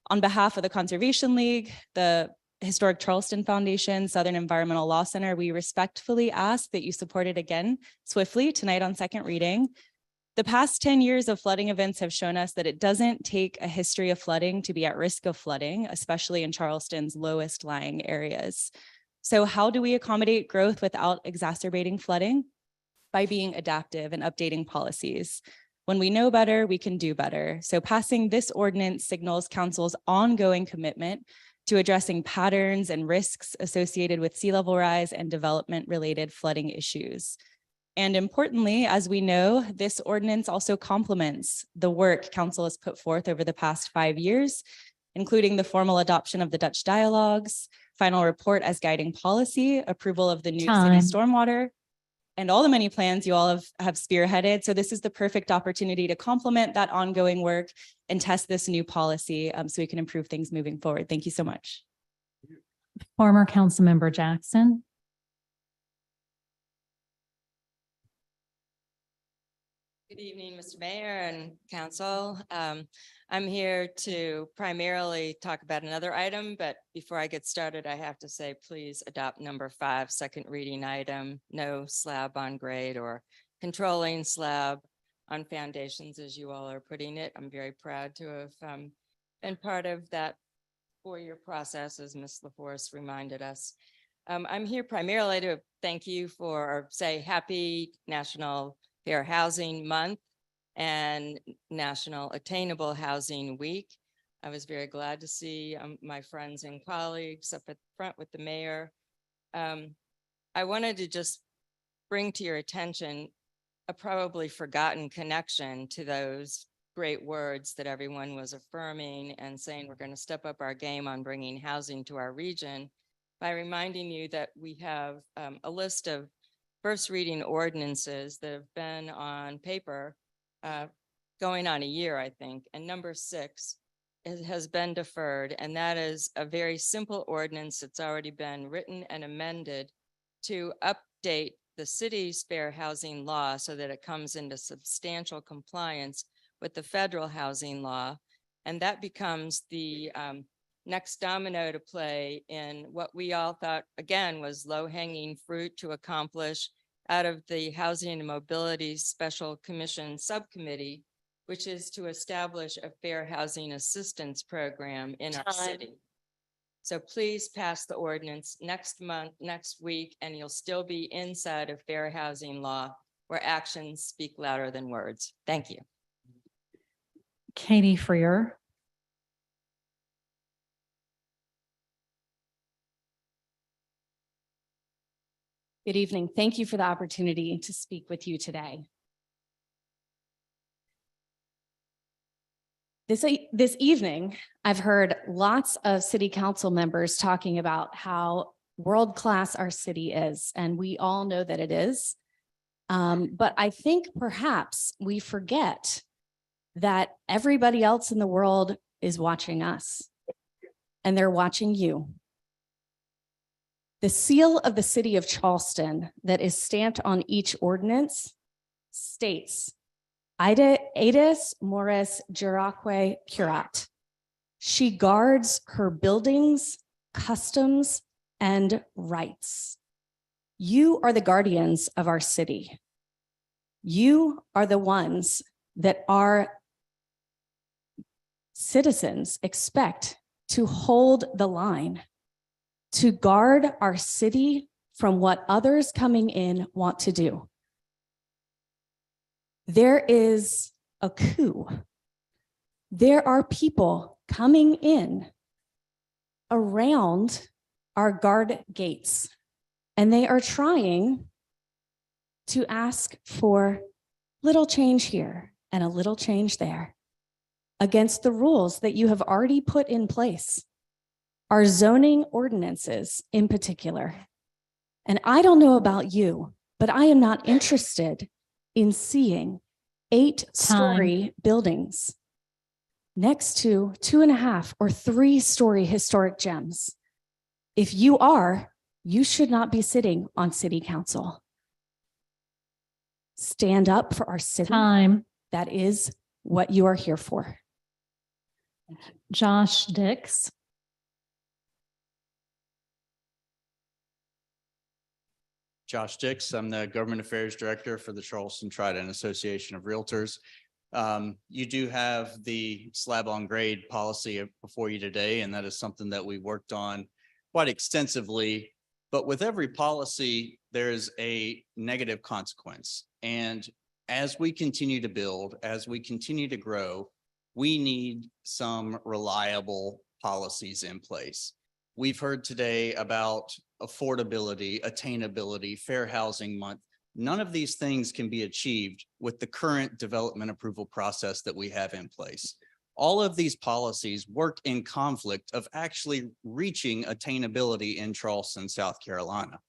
S13: On behalf of the Conservation League, the Historic Charleston Foundation, Southern Environmental Law Center, we respectfully ask that you support it again swiftly tonight on second reading. The past 10 years of flooding events have shown us that it doesn't take a history of flooding to be at risk of flooding, especially in Charleston's lowest lying areas. So how do we accommodate growth without exacerbating flooding? By being adaptive and updating policies. When we know better, we can do better. So passing this ordinance signals council's ongoing commitment to addressing patterns and risks associated with sea level rise and development-related flooding issues. And importantly, as we know, this ordinance also complements the work council has put forth over the past 5 years, including the formal adoption of the Dutch dialogues, final report as guiding policy, approval of the new city stormwater, and all the many plans you all have spearheaded. So this is the perfect opportunity to complement that ongoing work and test this new policy so we can improve things moving forward. Thank you so much.
S2: Former Councilmember Jackson.
S14: Good evening, Mr. Mayor and council. I'm here to primarily talk about another item, but before I get started, I have to say, please adopt number 5, second reading item, no slab on grade or controlling slab on foundations, as you all are putting it. I'm very proud to have been part of that 4-year process, as Ms. LaForce reminded us. I'm here primarily to thank you for, or say, happy National Fair Housing Month and National Attainable Housing Week. I was very glad to see my friends and colleagues up at the front with the mayor. I wanted to just bring to your attention a probably forgotten connection to those great words that everyone was affirming and saying we're going to step up our game on bringing housing to our region, by reminding you that we have a list of first reading ordinances that have been on paper going on a year, I think, and number 6 has been deferred, and that is a very simple ordinance that's already been written and amended to update the city's fair housing law so that it comes into substantial compliance with the federal housing law, and that becomes the next domino to play in what we all thought, again, was low-hanging fruit to accomplish out of the Housing and Mobility Special Commission Subcommittee, which is to establish a fair housing assistance program in our city. So please pass the ordinance next month, next week, and you'll still be inside of fair housing law where actions speak louder than words. Thank you.
S2: Katie Freer.
S15: Good evening. Thank you for the opportunity to speak with you today. This evening, I've heard lots of city council members talking about how world-class our city is, and we all know that it is. But I think perhaps we forget that everybody else in the world is watching us, and they're watching you. The seal of the city of Charleston that is stamped on each ordinance states, Aidis Morris Jiraque Curat. She guards her buildings, customs, and rights. You are the guardians of our city. You are the ones that our citizens expect to hold the line, to guard our city from what others coming in want to do. There is a coup. There are people coming in around our guard gates, and they are trying to ask for little change here and a little change there against the rules that you have already put in place. Our zoning ordinances in particular. And I don't know about you, but I am not interested in seeing 8-story buildings next to 2.5 or 3-story historic gems. If you are, you should not be sitting on city council. Stand up for our city. That is what you are here for.
S2: Josh Dix.
S16: Josh Dix. I'm the Government Affairs Director for the Charleston Trident Association of Realtors. You do have the slab on grade policy before you today, and that is something that we worked on quite extensively. But with every policy, there's a negative consequence. And as we continue to build, as we continue to grow, we need some reliable policies in place. We've heard today about affordability, attainability, fair housing month. None of these things can be achieved with the current development approval process that we have in place. All of these policies work in conflict of actually reaching attainability in Charleston, South Carolina.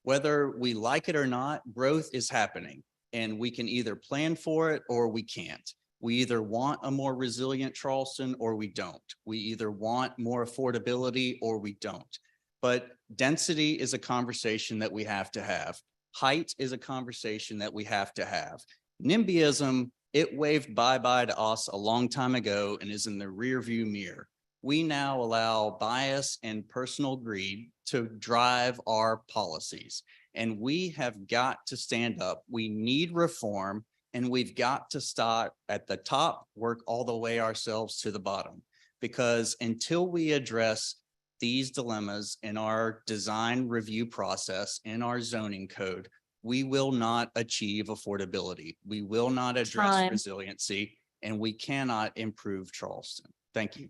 S16: Whether we like it or not, growth is happening, and we can either plan for it or we can't. We either want a more resilient Charleston or we don't. We either want more affordability or we don't. But density is a conversation that we have to have. Height is a conversation that we have to have. NIMBYism, it waved bye-bye to us a long time ago and is in the rearview mirror. We now allow bias and personal greed to drive our policies. And we have got to stand up. We need reform, and we've got to start at the top, work all the way ourselves to the bottom. Because until we address these dilemmas in our design review process, in our zoning code, we will not achieve affordability. We will not address
S2: Time.
S16: resiliency, and we cannot improve Charleston. Thank you.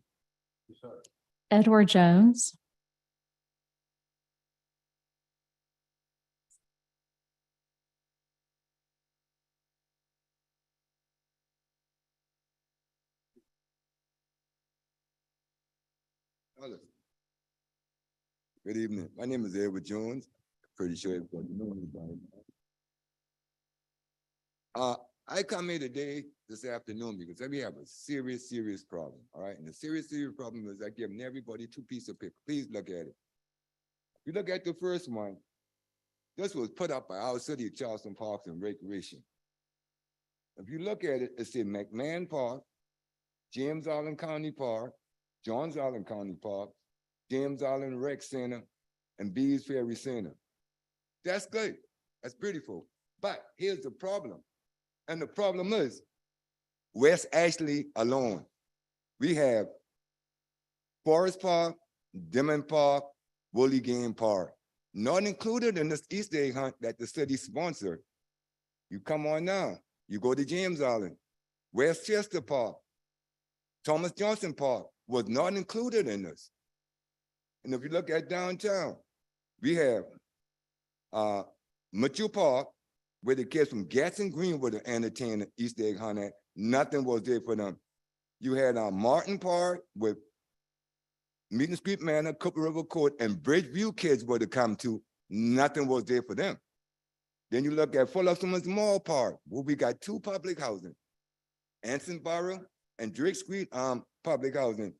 S2: Edward Jones.
S11: Hello. Good evening. My name is Edward Jones. Pretty sure everybody knows me by now. I come here today, this afternoon, because we have a serious problem, all right? And the serious problem is I giving everybody 2 pieces of paper. Please look at it. If you look at the first one, this was put up by our city of Charleston Parks and Recreation. If you look at it, it says McMahon Park, James Island County Park, Johns Island County Park, James Island Rec Center, and Bees Ferry Center. That's good. That's beautiful. But here's the problem. And the problem is West Ashley alone. We have Forest Park, Dimon Park, Woolly Game Park, not included in this Easter egg hunt that the city sponsored. You come on now, you go to James Island, Westchester Park, Thomas Johnson Park was not included in this. And if you look at downtown, we have Mitchell Park, where the kids from Gatson Greenwood are entertaining Easter egg hunt at. Nothing was there for them. You had Martin Park with Meeting Street Manor, Cooper River Court, and Bridgeview kids were to come to. Nothing was there for them. Then you look at Fuller Summers Mall Park, where we got 2 public housing, Anson Borough and Drake Street public housing.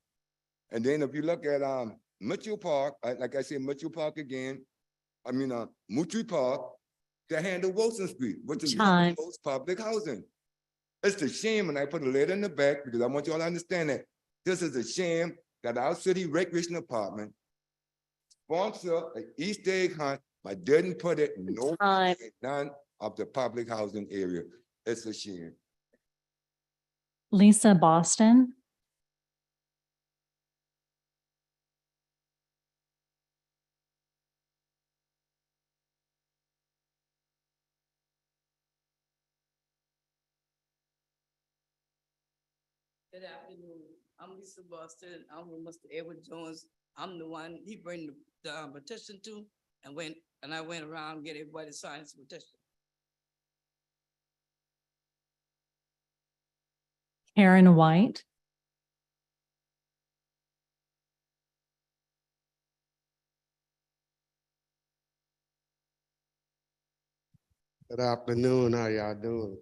S11: And then if you look at Mitchell Park, like I said, Mitchell Park again, Moultrie Park, to handle Wilson Street, which is
S2: Time.
S11: most public housing. It's a shame, and I put a letter in the back because I want you all to understand that this is a shame that our city recreation department sponsor an Easter egg hunt, but didn't put it in none of the public housing area. It's a shame.
S2: Lisa Boston.
S17: Good afternoon. I'm Lisa Boston. I'm with Mr. Edward Jones. I'm the one he bring the petition to, and I went around getting everybody to sign his petition.
S2: Karen White.
S18: Good afternoon. How y'all doing?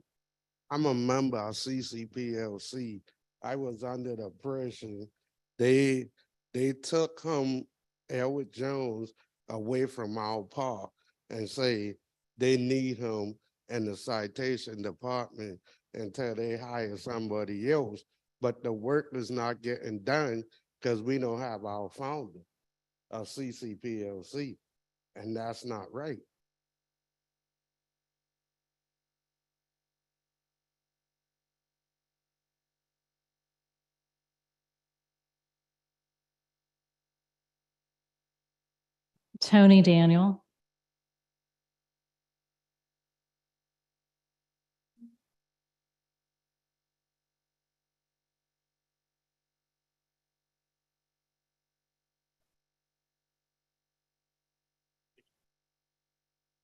S18: I'm a member of CCPLC. I was under the impression they took Edward Jones, away from our park and say they need him in the citation department until they hire somebody else. But the work is not getting done because we don't have our founder of CCPLC, and that's not right.
S2: Tony Daniel.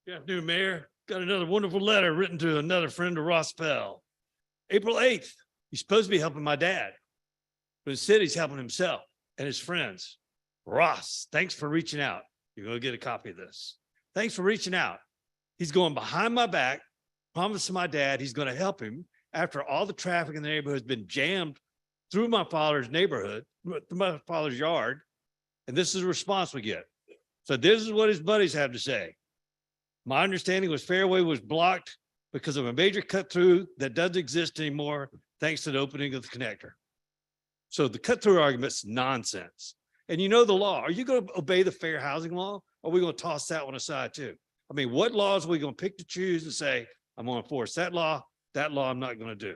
S19: Good afternoon, Mayor. Got another wonderful letter written to another friend of Ross Pell. April 8th, he's supposed to be helping my dad, but instead he's helping himself and his friends. Ross, thanks for reaching out. You're going to get a copy of this. Thanks for reaching out. He's going behind my back, promising my dad he's going to help him after all the traffic in the neighborhood has been jammed through my father's neighborhood, through my father's yard. And this is the response we get. So this is what his buddies have to say. My understanding was Fairway was blocked because of a major cut through that doesn't exist anymore, thanks to the opening of the connector. So the cut through argument's nonsense. And you know the law. Are you going to obey the fair housing law? Or are we going to toss that one aside too? I mean, what laws are we going to pick to choose and say, I'm going to enforce that law I'm not going to do?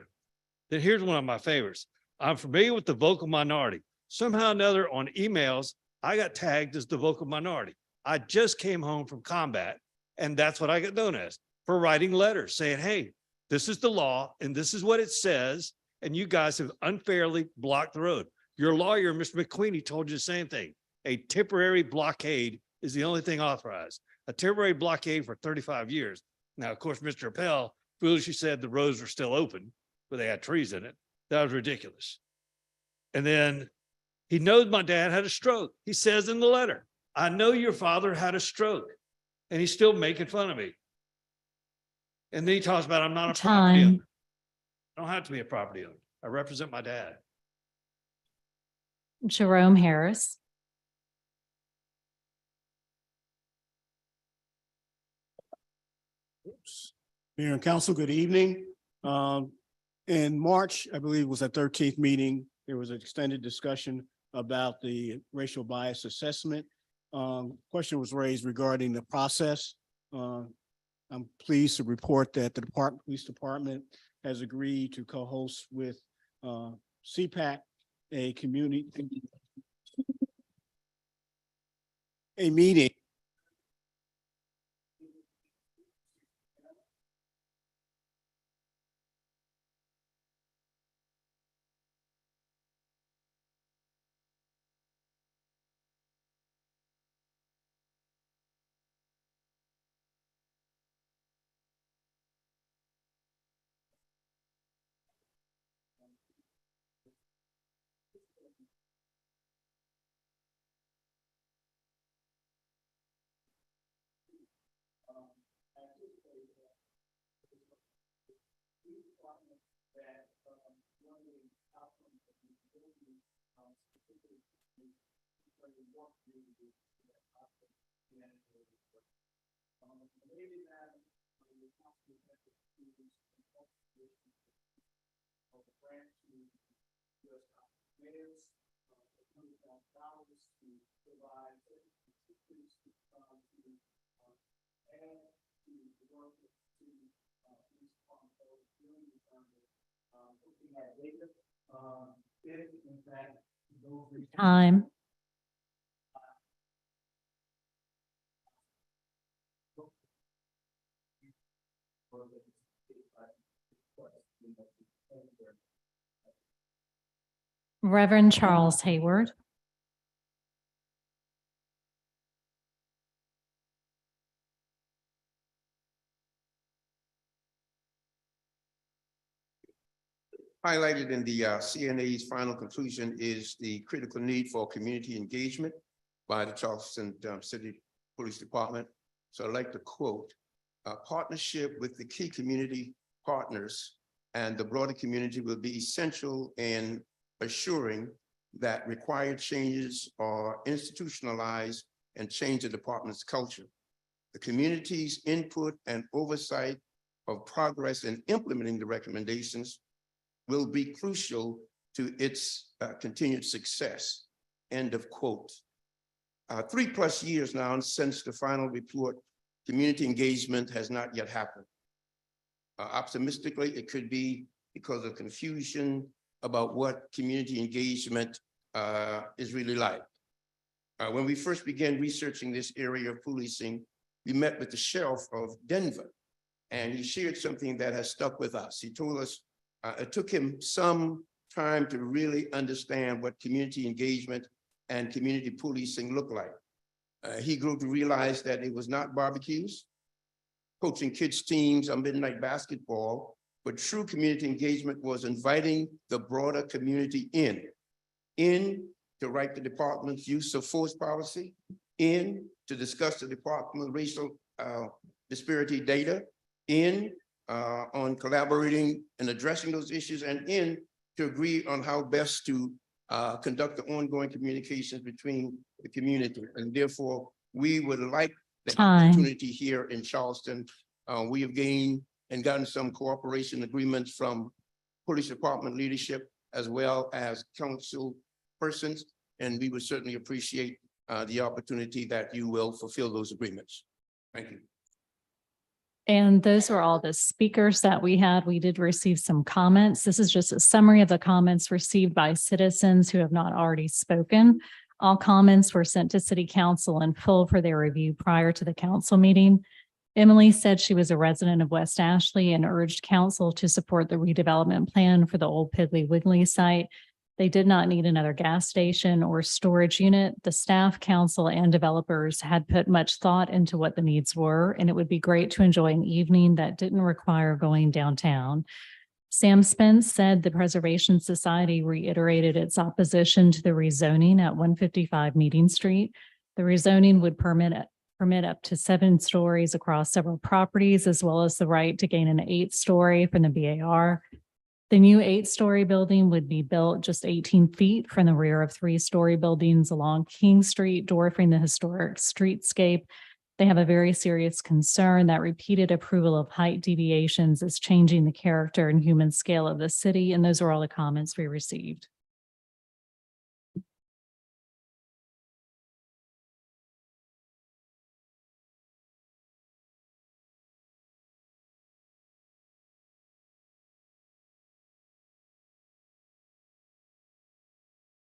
S19: Then here's one of my favorites. I'm familiar with the vocal minority. Somehow or another on emails, I got tagged as the vocal minority. I just came home from combat, and that's what I got known as for writing letters saying, hey, this is the law and this is what it says. And you guys have unfairly blocked the road. Your lawyer, Mr. McQueenie, told you the same thing. A temporary blockade is the only thing authorized. A temporary blockade for 35 years. Now, of course, Mr. Appel foolishly said the roads were still open, but they had trees in it. That was ridiculous. And then he knows my dad had a stroke. He says in the letter, I know your father had a stroke, and he's still making fun of me. And then he talks about I'm not a property owner. I don't have to be a property owner. I represent my dad.
S2: Jerome Harris.
S20: Mayor and council, good evening. In March, I believe it was our 13th meeting, there was an extended discussion about the racial bias assessment. Question was raised regarding the process. I'm pleased to report that the police department has agreed to co-host with CPAC, a meeting
S2: Time. Reverend Charles Hayward.
S21: Highlighted in the CNA's final conclusion is the critical need for community engagement by the Charleston City Police Department. So I'd like to quote, partnership with the key community partners and the broader community will be essential in assuring that required changes are institutionalized and change the department's culture. The community's input and oversight of progress in implementing the recommendations will be crucial to its continued success. End of quote. 3+ years now since the final report, community engagement has not yet happened. Optimistically, it could be because of confusion about what community engagement is really like. When we first began researching this area of policing, we met with the sheriff of Denver, and he shared something that has stuck with us. He told us it took him some time to really understand what community engagement and community policing look like. He grew to realize that it was not barbecues, coaching kids' teams on midnight basketball, but true community engagement was inviting the broader community in to write the department's use of force policy, in to discuss the department's racial disparity data, on collaborating and addressing those issues, and to agree on how best to conduct the ongoing communications between the community. And therefore, we would like the opportunity here in Charleston. We have gained and gotten some cooperation agreements from police department leadership as well as council persons. And we would certainly appreciate the opportunity that you will fulfill those agreements. Thank you.
S2: And those were all the speakers that we had. We did receive some comments. This is just a summary of the comments received by citizens who have not already spoken. All comments were sent to City Council in full for their review prior to the council meeting. Emily said she was a resident of West Ashley and urged council to support the redevelopment plan for the old Piggly Wiggly site. They did not need another gas station or storage unit. The staff, council, and developers had put much thought into what the needs were, and it would be great to enjoy an evening that didn't require going downtown. Sam Spence said the Preservation Society reiterated its opposition to the rezoning at 155 Meeting Street. The rezoning would permit up to 7 stories across several properties, as well as the right to gain an 8-story from the BAR. The new 8-story building would be built just 18 feet from the rear of 3-story buildings along King Street, dwarfing the historic streetscape. They have a very serious concern that repeated approval of height deviations is changing the character and human scale of the city, and those are all the comments we received.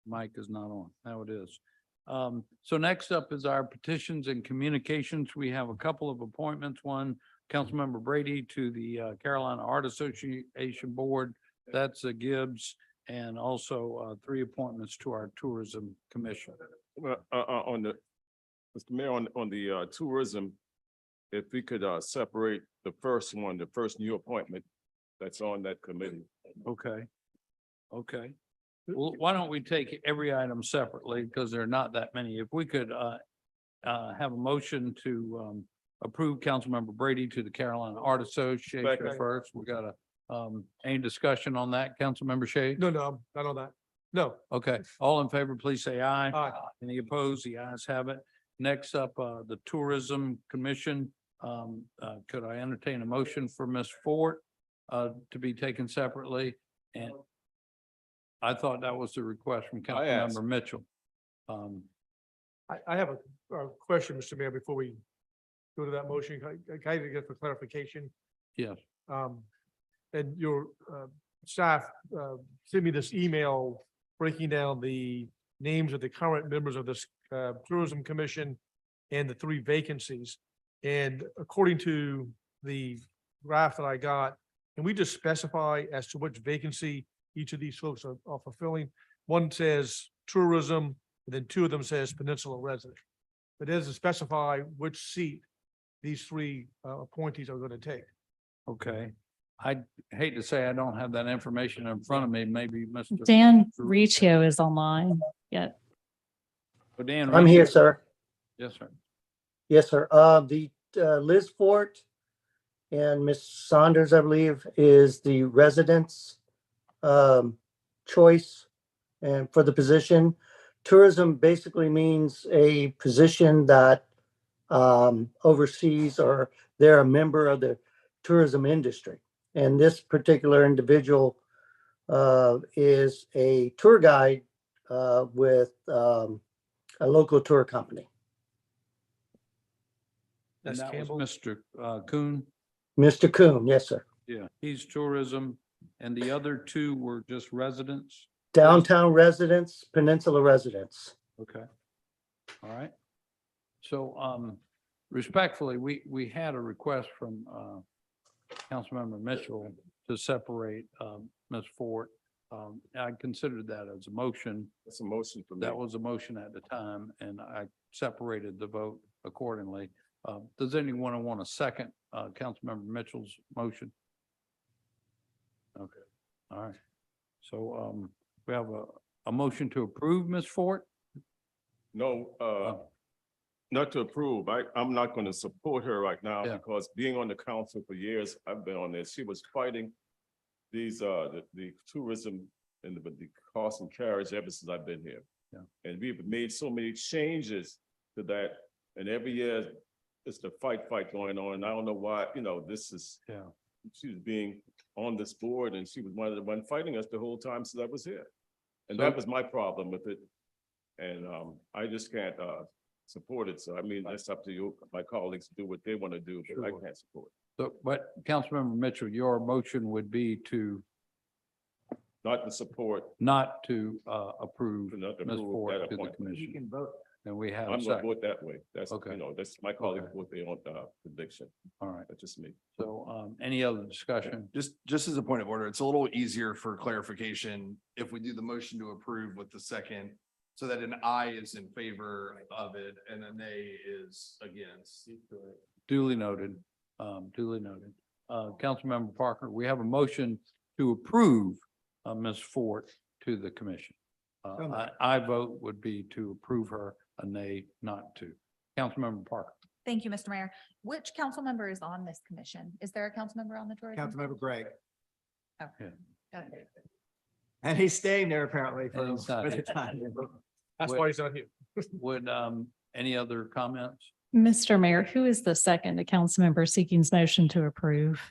S1: Mic is not on. Now it is. So next up is our petitions and communications. We have a couple of appointments. One, Councilmember Brady to the Carolina Art Association Board. That's Gibbs. And also 3 appointments to our Tourism Commission.
S8: Well, Mr. Mayor, on the tourism, if we could separate the first one, the first new appointment that's on that committee.
S1: Okay. Okay. Well, why don't we take every item separately because there are not that many. If we could have a motion to approve Councilmember Brady to the Carolina Art Association
S9: Second.
S1: first. We got any discussion on that, Councilmember Shea?
S9: No, not on that. No.
S1: Okay, all in favor, please say aye.
S9: Aye.
S1: Any opposed? The ayes have it. Next up, the Tourism Commission. Could I entertain a motion for Ms. Fort to be taken separately? And I thought that was the request from Councilmember Mitchell.
S9: I have a question, Mr. Mayor, before we go to that motion. Can I get for clarification?
S1: Yes.
S9: And your staff sent me this email breaking down the names of the current members of this Tourism Commission and the 3 vacancies. And according to the graph that I got, can we just specify as to which vacancy each of these folks are fulfilling? One says tourism, and then 2 of them says peninsula resident. But it doesn't specify which seat these 3 appointees are going to take.
S1: Okay. I hate to say I don't have that information in front of me. Maybe Mr.
S2: Dan Riccio is online yet.
S1: Oh, Dan
S3: I'm here,
S1: Riccio.
S3: sir.
S1: Yes, sir.
S3: Yes, sir. The Liz Fort and Miss Saunders, I believe, is the residents choice and for the position. Tourism basically means a position that oversees or they're a member of the tourism industry. And this particular individual is a tour guide with a local tour company.
S1: And
S9: That's
S1: that
S9: Campbell.
S1: was Mr. Kuhn.
S3: Mr. Kuhn, yes, sir.
S1: Yeah, he's tourism. And the other 2 were just residents.
S3: Downtown residents, peninsula residents.
S1: Okay. All right. So respectfully, we had a request from Councilmember Mitchell to separate Ms. Fort. I considered that as a motion.
S8: That's a motion for me.
S1: That was a motion at the time, and I separated the vote accordingly. Does anyone want a second Councilmember Mitchell's motion? Okay. All right. So we have a motion to approve Ms. Fort.
S8: No, not to approve. I'm not going to support her right now because being on the council for years, I've been on this. She was fighting these, the tourism and the cost and carriage ever since I've been here.
S1: Yeah.
S8: And we've made so many changes to that. And every year it's the fight going on. And I don't know why, this is
S6: she was being on this board and she was one of the one fighting us the whole time since I was here. And
S1: So-
S6: that was my problem with it. And I just can't support it. So I mean, that's up to you, my colleagues to do what they want to do, but I
S1: Sure.
S6: can't support it.
S1: So, but Councilmember Mitchell, your motion would be to
S6: Not to support,
S1: not to approve
S6: not to
S1: Ms.
S6: approve
S1: Ford
S6: that
S1: to the
S6: appointment.
S1: commission. And we have a
S6: I'm gonna
S1: second.
S6: vote that way. That's,
S1: Okay.
S6: you know, that's my colleagues
S1: Okay.
S6: vote their own prediction.
S1: All right.
S6: That's just me.
S1: So any other discussion?
S7: Just as a point of order, it's a little easier for clarification if we do the motion to approve with the second, so that an aye is in favor of it and a nay is against.
S1: Duly noted, duly noted. Councilmember Parker, we have a motion to approve Ms. Ford to the commission. I vote would be to approve her, a nay not to. Councilmember Parker.
S5: Thank you, Mr. Mayor. Which council member is on this commission? Is there a council member on the tourism?
S22: Councilmember Gregg,
S5: Okay. Got it.
S22: and he's staying there apparently
S1: And
S22: for
S1: he's not
S22: for the
S1: here.
S22: time.
S9: That's why he's not here.
S1: Would any other comments?
S2: Mr. Mayor, who is the second to Councilmember Seeking's motion to approve?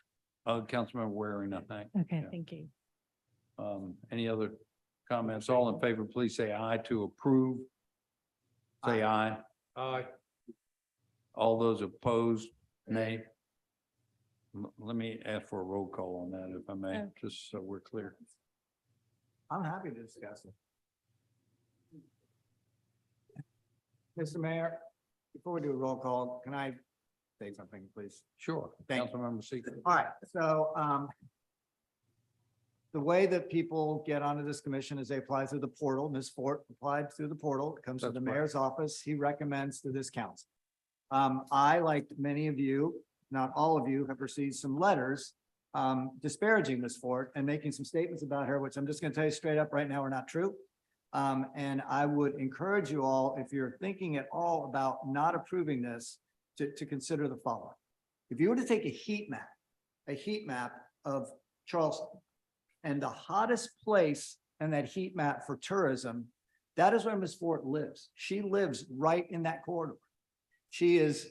S1: Councilmember Waring, I think.
S2: Okay,
S1: Yeah.
S2: thank you.
S1: Any other comments? All in favor, please say aye to approve. Say aye.
S9: Aye.
S1: All those opposed, nay. Let me ask for a roll call on that, if I may,
S2: Okay.
S1: just so we're clear.
S22: I'm happy to discuss it. Mr. Mayor, before we do a roll call, can I say something, please?
S1: Sure.
S22: Thank you.
S1: Councilmember Seeker.
S22: All right, so the way that people get onto this commission is they apply through the portal. Ms. Fort applied through the portal. It comes to
S1: That's
S22: the
S1: correct.
S22: mayor's office. He recommends to this council. I, like many of you, not all of you, have received some letters disparaging Ms. Fort and making some statements about her, which I'm just going to tell you straight up right now are not true. And I would encourage you all, if you're thinking at all about not approving this, to consider the following. If you were to take a heat map of Charleston, and the hottest place in that heat map for tourism, that is where Ms. Fort lives. She lives right in that corridor. She is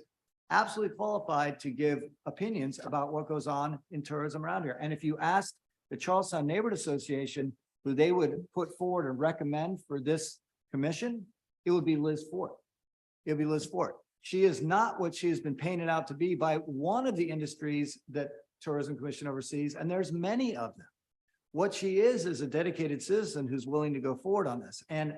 S22: absolutely qualified to give opinions about what goes on in tourism around here. And if you asked the Charlestown Neighborhood Association who they would put forward and recommend for this commission, it would be Liz Fort. It would be Liz Fort. She is not what she has been painted out to be by one of the industries that Tourism Commission oversees, and there's many of them. What she is a dedicated citizen who's willing to go forward on this. And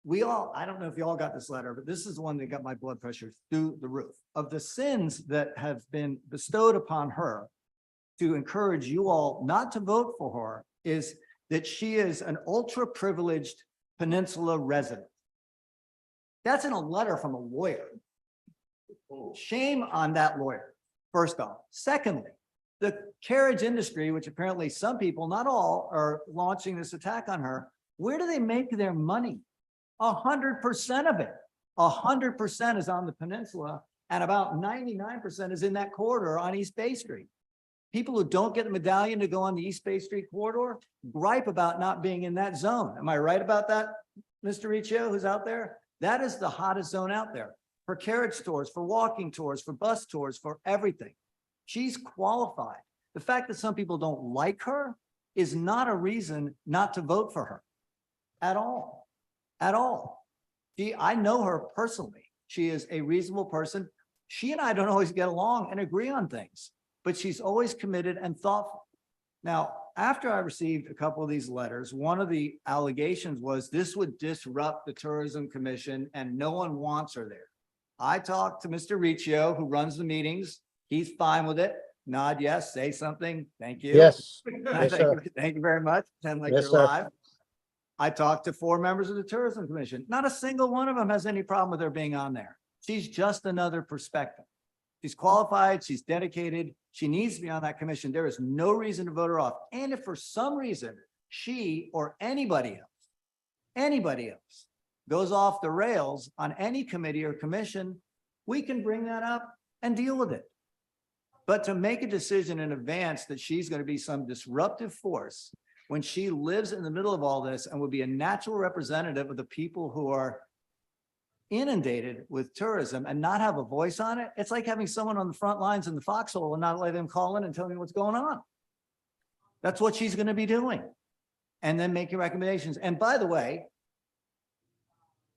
S22: we all, I don't know if you all got this letter, but this is the one that got my blood pressure through the roof. Of the sins that have been bestowed upon her to encourage you all not to vote for her is that she is an ultra privileged peninsula resident. That's in a letter from a lawyer. Shame on that lawyer, first off. Secondly, the carriage industry, which apparently some people, not all, are launching this attack on her. Where do they make their money? 100% of it. 100% is on the peninsula, and about 99% is in that corridor on East Bay Street. People who don't get the medallion to go on the East Bay Street corridor gripe about not being in that zone. Am I right about that, Mr. Riccio, who's out there? That is the hottest zone out there for carriage tours, for walking tours, for bus tours, for everything. She's qualified. The fact that some people don't like her is not a reason not to vote for her at all, at all. I know her personally. She is a reasonable person. She and I don't always get along and agree on things, but she's always committed and thoughtful. Now, after I received a couple of these letters, one of the allegations was this would disrupt the Tourism Commission and no one wants her there. I talked to Mr. Riccio, who runs the meetings. He's fine with it. Nod yes, say something. Thank you.
S3: Yes. Yes,
S22: Thank you,
S3: sir.
S22: thank you very much. Pretend like
S3: Yes,
S22: you're
S3: sir.
S22: live. I talked to 4 members of the Tourism Commission. Not a single one of them has any problem with her being on there. She's just another perspective. She's qualified, she's dedicated, she needs to be on that commission. There is no reason to vote her off. And if for some reason she or anybody else goes off the rails on any committee or commission, we can bring that up and deal with it. But to make a decision in advance that she's going to be some disruptive force when she lives in the middle of all this and would be a natural representative of the people who are inundated with tourism and not have a voice on it, it's like having someone on the front lines in the foxhole and not let them call in and tell me what's going on. That's what she's going to be doing. And then making recommendations. And by the way,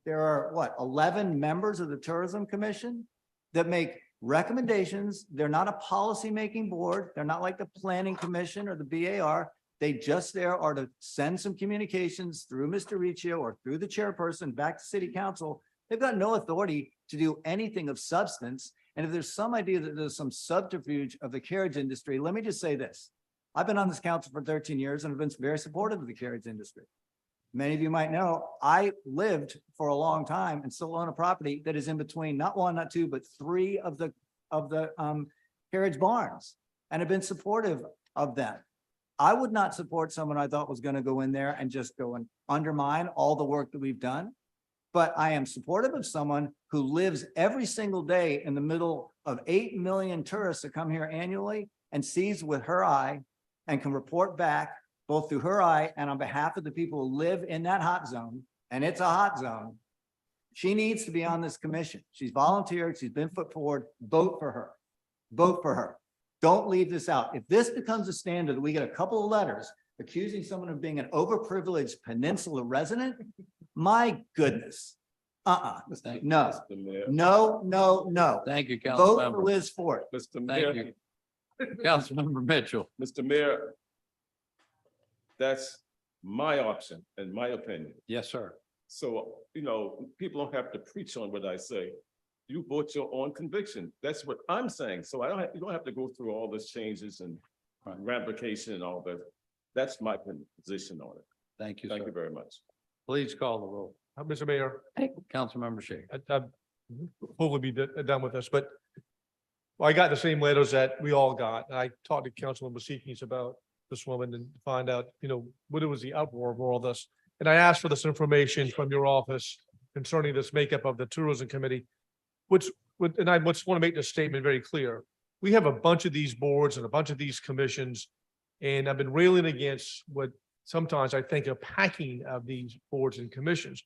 S22: there are what, 11 members of the Tourism Commission that make recommendations. They're not a policy-making board. They're not like the Planning Commission or the BAR. They just there are to send some communications through Mr. Riccio or through the chairperson back to city council. They've got no authority to do anything of substance. And if there's some idea that there's some subterfuge of the carriage industry, let me just say this. I've been on this council for 13 years and have been very supportive of the carriage industry. Many of you might know, I lived for a long time and still own a property that is in between, not one, not two, but three of the carriage barns, and have been supportive of them. I would not support someone I thought was going to go in there and just go and undermine all the work that we've done. But I am supportive of someone who lives every single day in the middle of 8 million tourists that come here annually and sees with her eye and can report back both through her eye and on behalf of the people who live in that hot zone, and it's a hot zone. She needs to be on this commission. She's volunteered. She's been put forward. Vote for her. Vote for her. Don't leave this out. If this becomes a standard, that we get a couple of letters accusing someone of being an overprivileged peninsula resident, my goodness. No, no, no, no.
S1: Thank you,
S22: Vote for
S1: Councilmember.
S22: Liz Ford.
S8: Mr.
S1: Thank
S8: Mayor,
S1: you. Councilmember Mitchell.
S8: Mr. Mayor, that's my option and my opinion.
S1: Yes, sir.
S8: So, people don't have to preach on what I say. You vote your own conviction. That's what I'm saying. So you don't have to go through all these changes and ramification and all that. That's my position on it.
S1: Thank you,
S8: Thank
S1: sir.
S8: you very much.
S1: Please call the roll.
S9: Mr. Mayor,
S1: Councilmember Shea.
S9: I'll hopefully be done with this, but I got the same letters that we all got. I talked to Councilmember Seekings about this woman and find out, what was the uproar of all this. And I asked for this information from your office concerning this makeup of the tourism committee, and I just want to make this statement very clear. We have a bunch of these boards and a bunch of these commissions, and I've been railing against what sometimes I think a packing of these boards and commissions.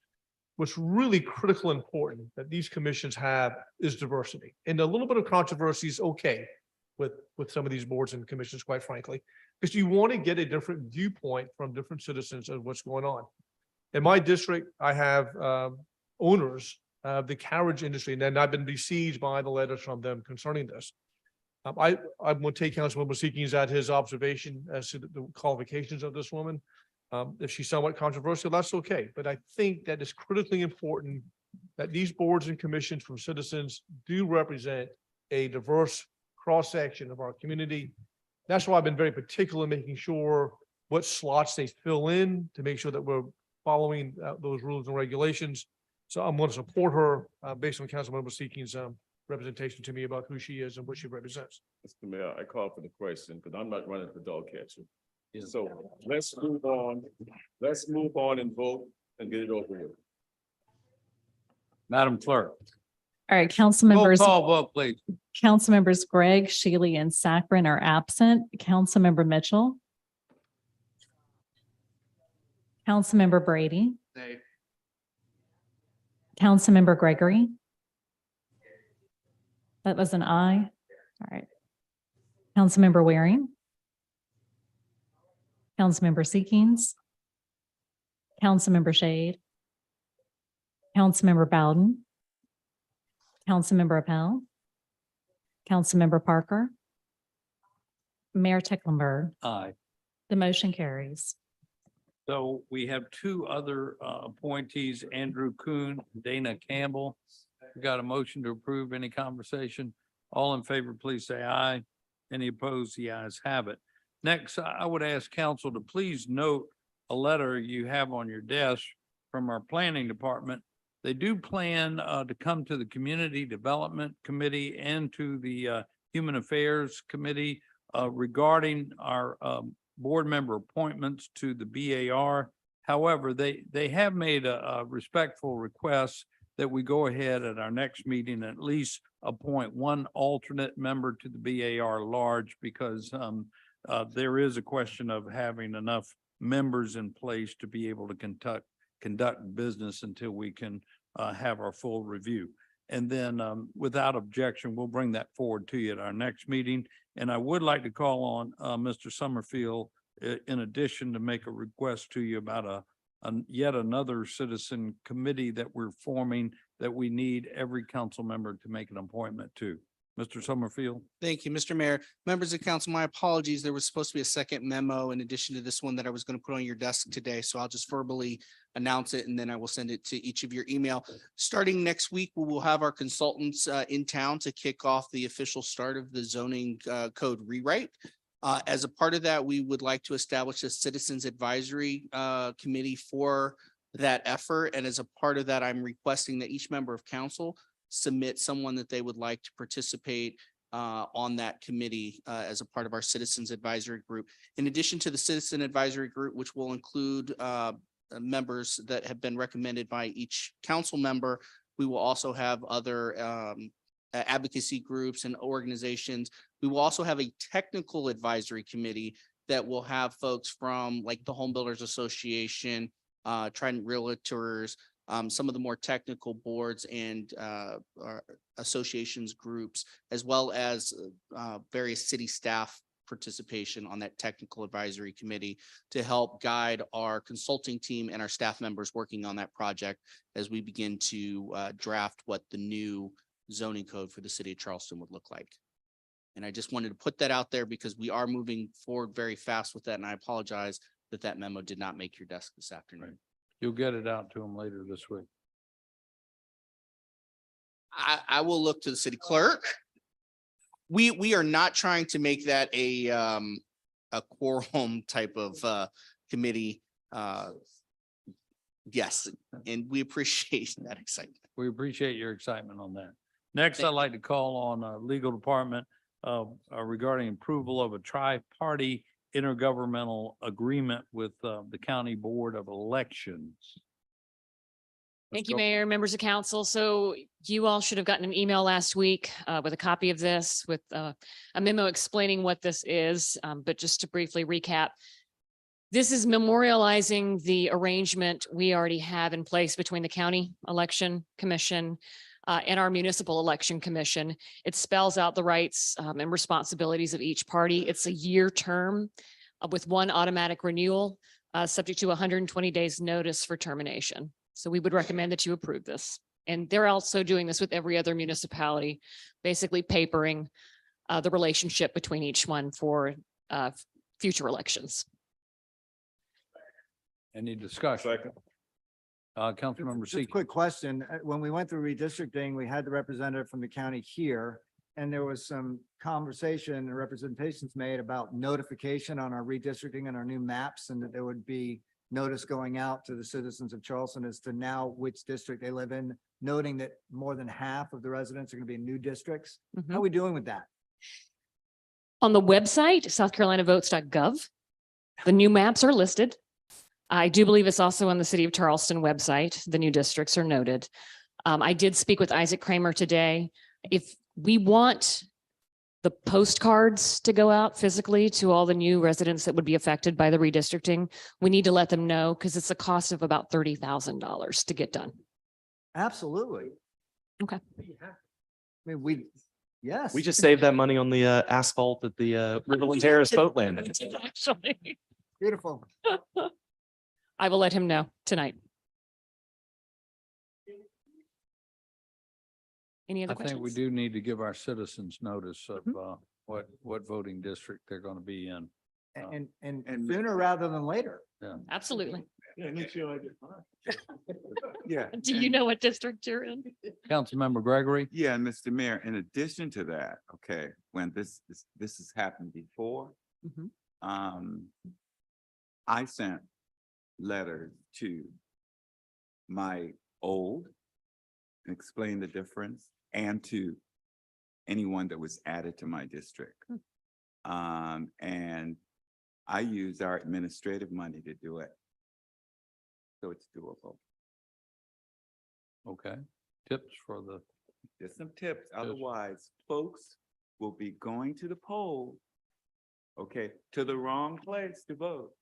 S9: What's really critical and important that these commissions have is diversity. And a little bit of controversy is okay with some of these boards and commissions, quite frankly, because you want to get a different viewpoint from different citizens of what's going on. In my district, I have owners of the carriage industry, and I've been besieged by the letters from them concerning this. I'm going to take Councilmember Seekings at his observation as to the qualifications of this woman. If she's somewhat controversial, that's okay. But I think that it's critically important that these boards and commissions from citizens do represent a diverse cross-section of our community. That's why I've been very particular in making sure what slots they fill in to make sure that we're following those rules and regulations. So I'm going to support her based on Councilmember Seekings' representation to me about who she is and what she represents.
S8: Mr. Mayor, I called for the question because I'm not running for dog catcher. So let's move on. Let's move on and vote and get it over with.
S1: Madam Clerk.
S2: All right, council
S1: Roll
S2: members.
S1: call vote, please.
S2: Council members Gregg, Shealy, and Saccharin are absent. Councilmember Mitchell. Councilmember Brady.
S7: Nay.
S2: Councilmember Gregory. That was an aye. All right. Councilmember Waring. Councilmember Seekings. Councilmember Shade. Councilmember Bowden. Councilmember Appel. Councilmember Parker. Mayor Tecklenburg.
S1: Aye.
S2: The motion carries.
S1: So we have two other appointees, Andrew Kuhn, Dana Campbell. We got a motion to approve. Any conversation? All in favor, please say aye. Any opposed? The ayes have it. Next, I would ask council to please note a letter you have on your desk from our planning department. They do plan to come to the Community Development Committee and to the Human Affairs Committee regarding our board member appointments to the BAR. However, they have made a respectful request that we go ahead at our next meeting, at least appoint one alternate member to the BAR large, because there is a question of having enough members in place to be able to conduct business until we can have our full review. And then without objection, we'll bring that forward to you at our next meeting. And I would like to call on Mr. Summerfield in addition, to make a request to you about yet another citizen committee that we're forming that we need every council member to make an appointment to. Mr. Summerfield?
S10: Thank you, Mr. Mayor. Members of council, my apologies. There was supposed to be a second memo in addition to this one that I was going to put on your desk today. So I'll just verbally announce it and then I will send it to each of your email. Starting next week, we will have our consultants in town to kick off the official start of the zoning code rewrite. As a part of that, we would like to establish a citizens advisory committee for that effort. And as a part of that, I'm requesting that each member of council submit someone that they would like to participate on that committee as a part of our citizens advisory group. In addition to the citizen advisory group, which will include members that have been recommended by each council member, we will also have other advocacy groups and organizations. We will also have a technical advisory committee that will have folks from like the Home Builders Association, Trident Realtors, some of the more technical boards and associations groups, as well as various city staff participation on that technical advisory committee to help guide our consulting team and our staff members working on that project as we begin to draft what the new zoning code for the city of Charleston would look like. And I just wanted to put that out there because we are moving forward very fast with that. And I apologize that that memo did not make your desk this afternoon.
S1: You'll get it out to them later this week.
S10: I will look to the city clerk. We are not trying to make that a quorum type of committee. Yes, and we appreciate that excitement.
S1: We appreciate your excitement on that. Next, I'd like to call on legal department regarding approval of a tri-party intergovernmental agreement with the County Board of Elections.
S12: Thank you, Mayor, members of council. So you all should have gotten an email last week with a copy of this with a memo explaining what this is. But just to briefly recap, this is memorializing the arrangement we already have in place between the County Election Commission and our Municipal Election Commission. It spells out the rights and responsibilities of each party. It's a year term with one automatic renewal, subject to 120 days notice for termination. So we would recommend that you approve this. And they're also doing this with every other municipality, basically papering the relationship between each one for future elections.
S1: Any discussion? Councilmember
S22: Just a
S1: Seekey.
S22: quick question. When we went through redistricting, we had the representative from the county here. And there was some conversation and representations made about notification on our redistricting and our new maps, and that there would be notice going out to the citizens of Charleston as to now which district they live in, noting that more than half of the residents are going to be in new districts. How are we doing with that?
S12: On the website, southcarolinavotes.gov, the new maps are listed. I do believe it's also on the City of Charleston website. The new districts are noted. I did speak with Isaac Kramer today. If we want the postcards to go out physically to all the new residents that would be affected by the redistricting, we need to let them know because it's a cost of about $30,000 to get done.
S22: Absolutely.
S12: Okay.
S22: I mean, yes.
S23: We just saved that money on the asphalt at the Riverland Terrace boat landing.
S12: Actually.
S22: Beautiful.
S12: I will let him know tonight. Any other
S1: I think we
S12: questions?
S1: do need to give our citizens notice of what voting district they're going to be in.
S22: And sooner rather than later.
S1: Yeah.
S12: Absolutely.
S8: Yeah.
S12: Do you know what district you're in?
S1: Councilmember Gregory?
S24: Yeah, and Mr. Mayor, in addition to that, okay, when this has happened before, I sent letters to my old, explain the difference, and to anyone that was added to my district. And I use our administrative money to do it. So it's doable.
S1: Okay. Tips for the.
S24: Just some tips. Otherwise, folks will be going to the poll, okay, to the wrong place to vote.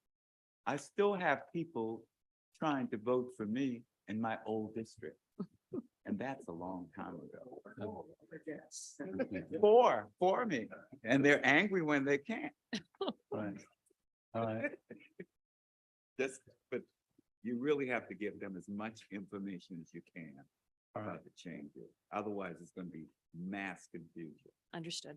S24: I still have people trying to vote for me in my old district. And that's a long time ago. For me. And they're angry when they can't.
S1: Right. All right.
S24: Just, but you really have to give them as much information as you can about the changes. Otherwise, it's gonna be mass confusion.
S12: Understood.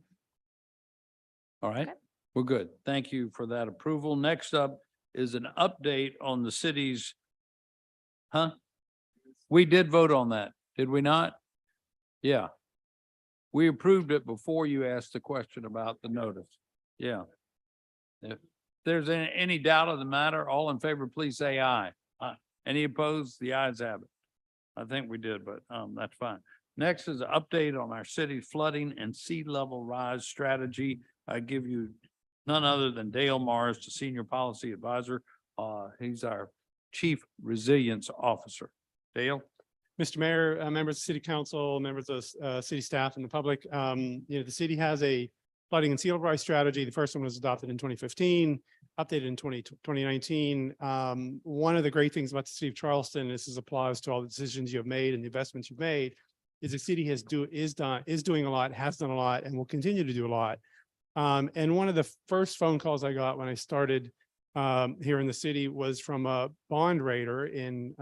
S1: All right,
S12: Okay.
S1: we're good. Thank you for that approval. Next up is an update on the city's. Huh? We did vote on that, did we not? Yeah. We approved it before you asked the question about the notice. Yeah. If there's any doubt of the matter, all in favor, please say aye. Aye. Any opposed? The ayes have it. I think we did, but that's fine. Next is an update on our city's flooding and sea level rise strategy. I give you none other than Dale Morris, the Senior Policy Advisor. He's our Chief Resilience Officer. Dale?
S20: Mr. Mayor, members of City Council, members of city staff and the public, the city has a flooding and sea level rise strategy. The first one was adopted in 2015, updated in 2019. One of the great things about the city of Charleston, this is applies to all the decisions you have made and the investments you've made, is the city is doing a lot, has done a lot, and will continue to do a lot. And one of the first phone calls I got when I started here in the city was from a bond rater in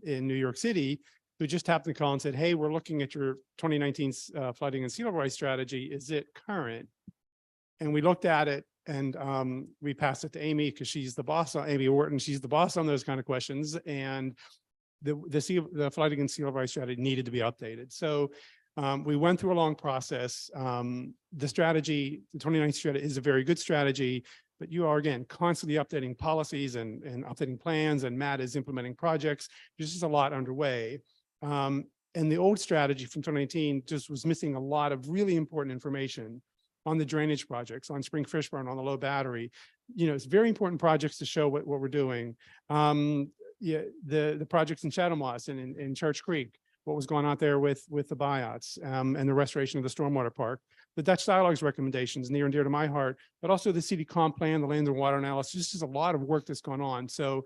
S20: New York City, who just happened to call and said, hey, we're looking at your 2019 flooding and sea level rise strategy. Is it current? And we looked at it and we passed it to Amy because she's the boss, Amy Wharton. She's the boss on those kind of questions. And the flooding and sea level rise strategy needed to be updated. So we went through a long process. The strategy, the 2019 strategy is a very good strategy, but you are, again, constantly updating policies and updating plans, and Matt is implementing projects. There's just a lot underway. And the old strategy from 2019 just was missing a lot of really important information on the drainage projects, on Spring Fishburne, on the low battery. It's very important projects to show what we're doing. The projects in Chatham Moss and in Church Creek, what was going on there with the buyouts and the restoration of the stormwater park. The Dutch Dialogues recommendations, near and dear to my heart, but also the city comp plan, the land and water analysis. This is a lot of work that's gone on. So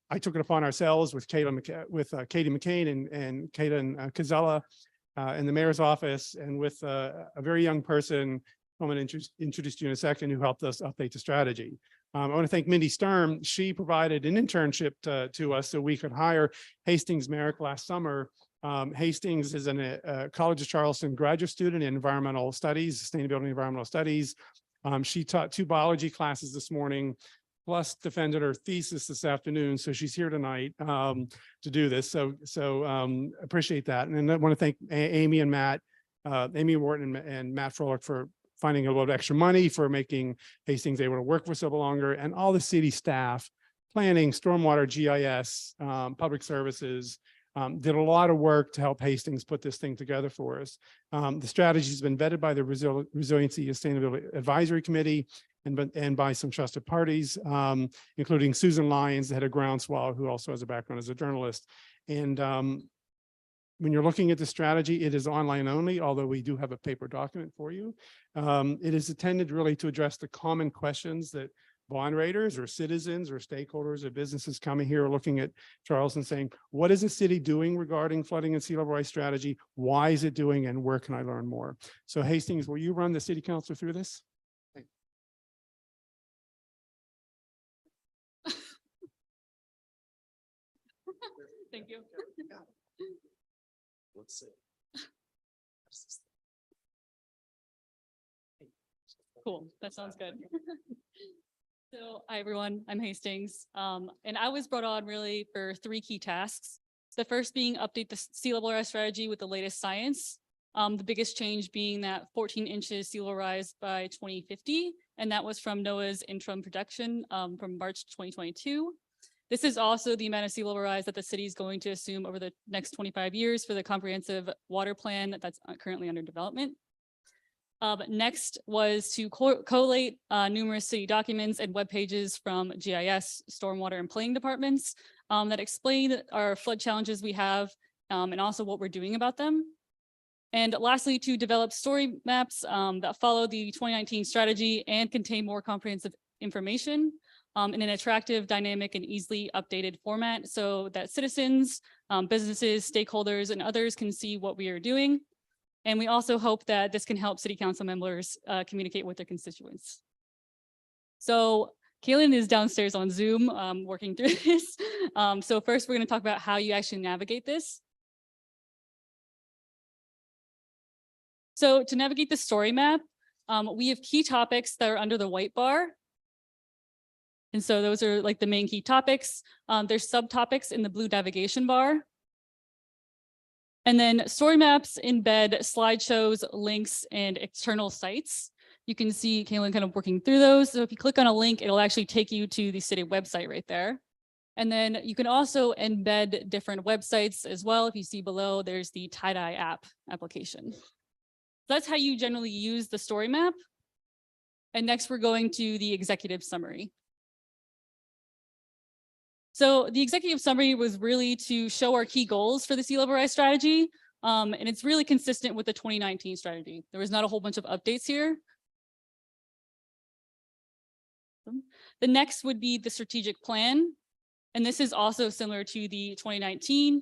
S20: I took it upon ourselves with Katie McCain and Kaden Kazella in the mayor's office, and with a very young person, I'm going to introduce you in a second, who helped us update the strategy. I want to thank Mindy Sturm. She provided an internship to us so we could hire Hastings Merrick last summer. Hastings is a College of Charleston graduate student in environmental studies, sustainability and environmental studies. She taught 2 biology classes this morning, plus defended her thesis this afternoon. So she's here tonight to do this. So appreciate that. And then I want to thank Amy and Matt, Amy Wharton and Matt Froelich for finding a little extra money for making Hastings able to work for so longer, and all the city staff, planning, stormwater, GIS, public services, did a lot of work to help Hastings put this thing together for us. The strategy has been vetted by the Resiliency and Sustainability Advisory Committee and by some trusted parties, including Susan Lyons, the head of Groundswell, who also has a background as a journalist. And when you're looking at the strategy, it is online only, although we do have a paper document for you. It is intended really to address the common questions that bond raters or citizens or stakeholders or businesses coming here looking at Charleston saying, what is the city doing regarding flooding and sea level rise strategy? Why is it doing, and where can I learn more? So Hastings, will you run the city council through this?
S4: Thank you.
S23: Let's see.
S4: Cool. That sounds good. So, hi, everyone. I'm Hastings. And I was brought on really for 3 key tasks. The first being update the sea level rise strategy with the latest science. The biggest change being that 14 inches sea level rise by 2050. And that was from NOAA's interim projection from March 2022. This is also the amount of sea level rise that the city is going to assume over the next 25 years for the comprehensive water plan that's currently under development. Next was to collate numerous city documents and web pages from GIS, stormwater, and planning departments that explain our flood challenges we have and also what we're doing about them. And lastly, to develop story maps that follow the 2019 strategy and contain more comprehensive information in an attractive, dynamic, and easily updated format so that citizens, businesses, stakeholders, and others can see what we are doing. And we also hope that this can help city council members communicate with their constituents. So Kaylin is downstairs on Zoom, working through this. So first, we're going to talk about how you actually navigate this. So to navigate the story map, we have key topics that are under the white bar. And so those are like the main key topics. There's subtopics in the blue navigation bar. And then story maps embed slideshows, links, and external sites. You can see Kaylin kind of working through those. So if you click on a link, it'll actually take you to the city website right there. And then you can also embed different websites as well. If you see below, there's the tie-dye app application. That's how you generally use the story map. And next we're going to the executive summary. So the executive summary was really to show our key goals for the sea level rise strategy. And it's really consistent with the 2019 strategy. There was not a whole bunch of updates here. The next would be the strategic plan. And this is also similar to the 2019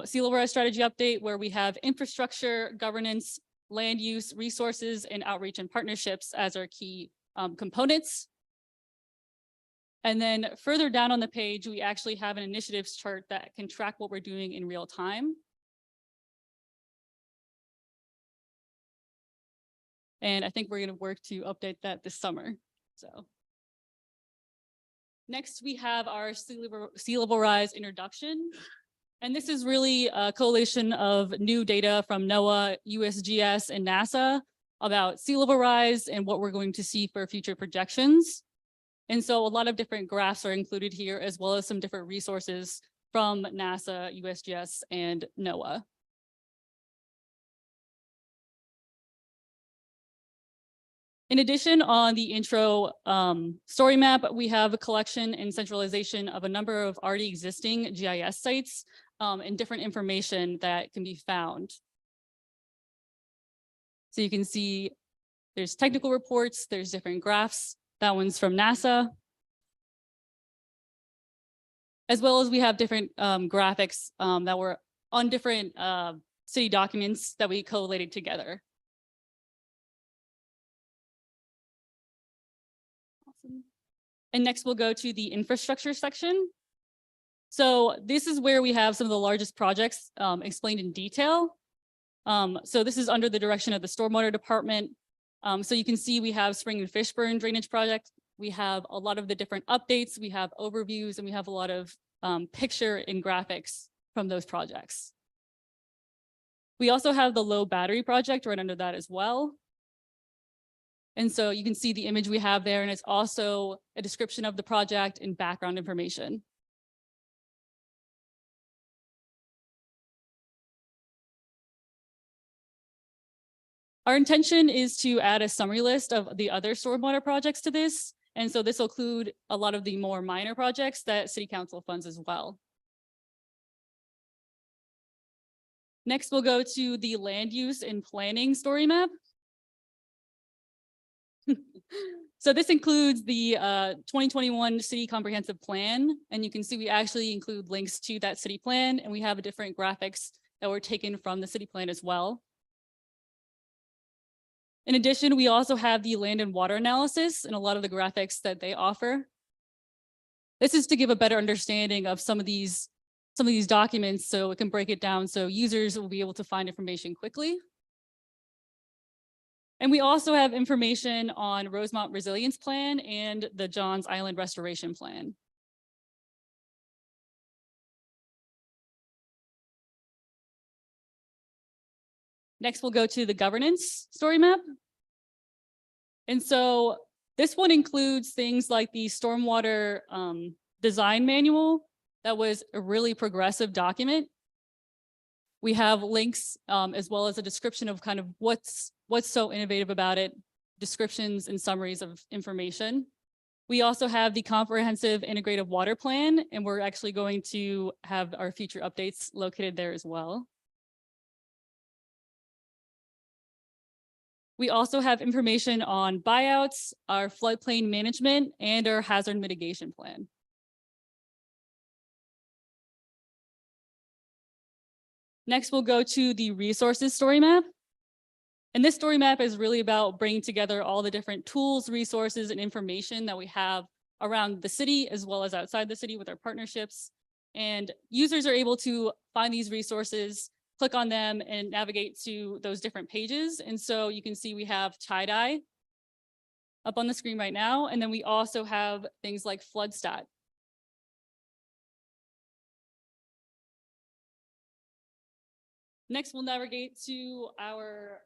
S4: sea level rise strategy update, where we have infrastructure, governance, land use, resources, and outreach and partnerships as our key components. And then further down on the page, we actually have an initiatives chart that can track what we're doing in real time. And I think we're going to work to update that this summer. So next, we have our sea level rise introduction. And this is really a collation of new data from NOAA, USGS, and NASA about sea level rise and what we're going to see for future projections. And so a lot of different graphs are included here, as well as some different resources from NASA, USGS, and NOAA. In addition, on the intro story map, we have a collection and centralization of a number of already existing GIS sites and different information that can be found. So you can see there's technical reports, there's different graphs. That one's from NASA. As well as we have different graphics that were on different city documents that we collated together. Awesome. And next we'll go to the infrastructure section. So this is where we have some of the largest projects explained in detail. So this is under the direction of the stormwater department. So you can see we have Spring and Fishburne drainage project. We have a lot of the different updates. We have overviews, and we have a lot of picture and graphics from those projects. We also have the low battery project right under that as well. And so you can see the image we have there, and it's also a description of the project and background information. Our intention is to add a summary list of the other stormwater projects to this. And so this will include a lot of the more minor projects that City Council funds as well. Next, we'll go to the land use and planning story map. So this includes the 2021 City Comprehensive Plan. And you can see we actually include links to that city plan, and we have different graphics that were taken from the city plan as well. In addition, we also have the land and water analysis and a lot of the graphics that they offer. This is to give a better understanding of some of these documents, so it can break it down so users will be able to find information quickly. And we also have information on Rosemont Resilience Plan and the Johns Island Restoration Plan. Next, we'll go to the governance story map. And so this one includes things like the stormwater design manual. That was a really progressive document. We have links as well as a description of kind of what's so innovative about it, descriptions and summaries of information. We also have the comprehensive integrated water plan, and we're actually going to have our future updates located there as well. We also have information on buyouts, our floodplain management, and our hazard mitigation plan. Next, we'll go to the resources story map. And this story map is really about bringing together all the different tools, resources, and information that we have around the city as well as outside the city with our partnerships. And users are able to find these resources, click on them and navigate to those different pages. And so you can see we have tie-dye up on the screen right now. And then we also have things like FloodStat. Next, we'll navigate to our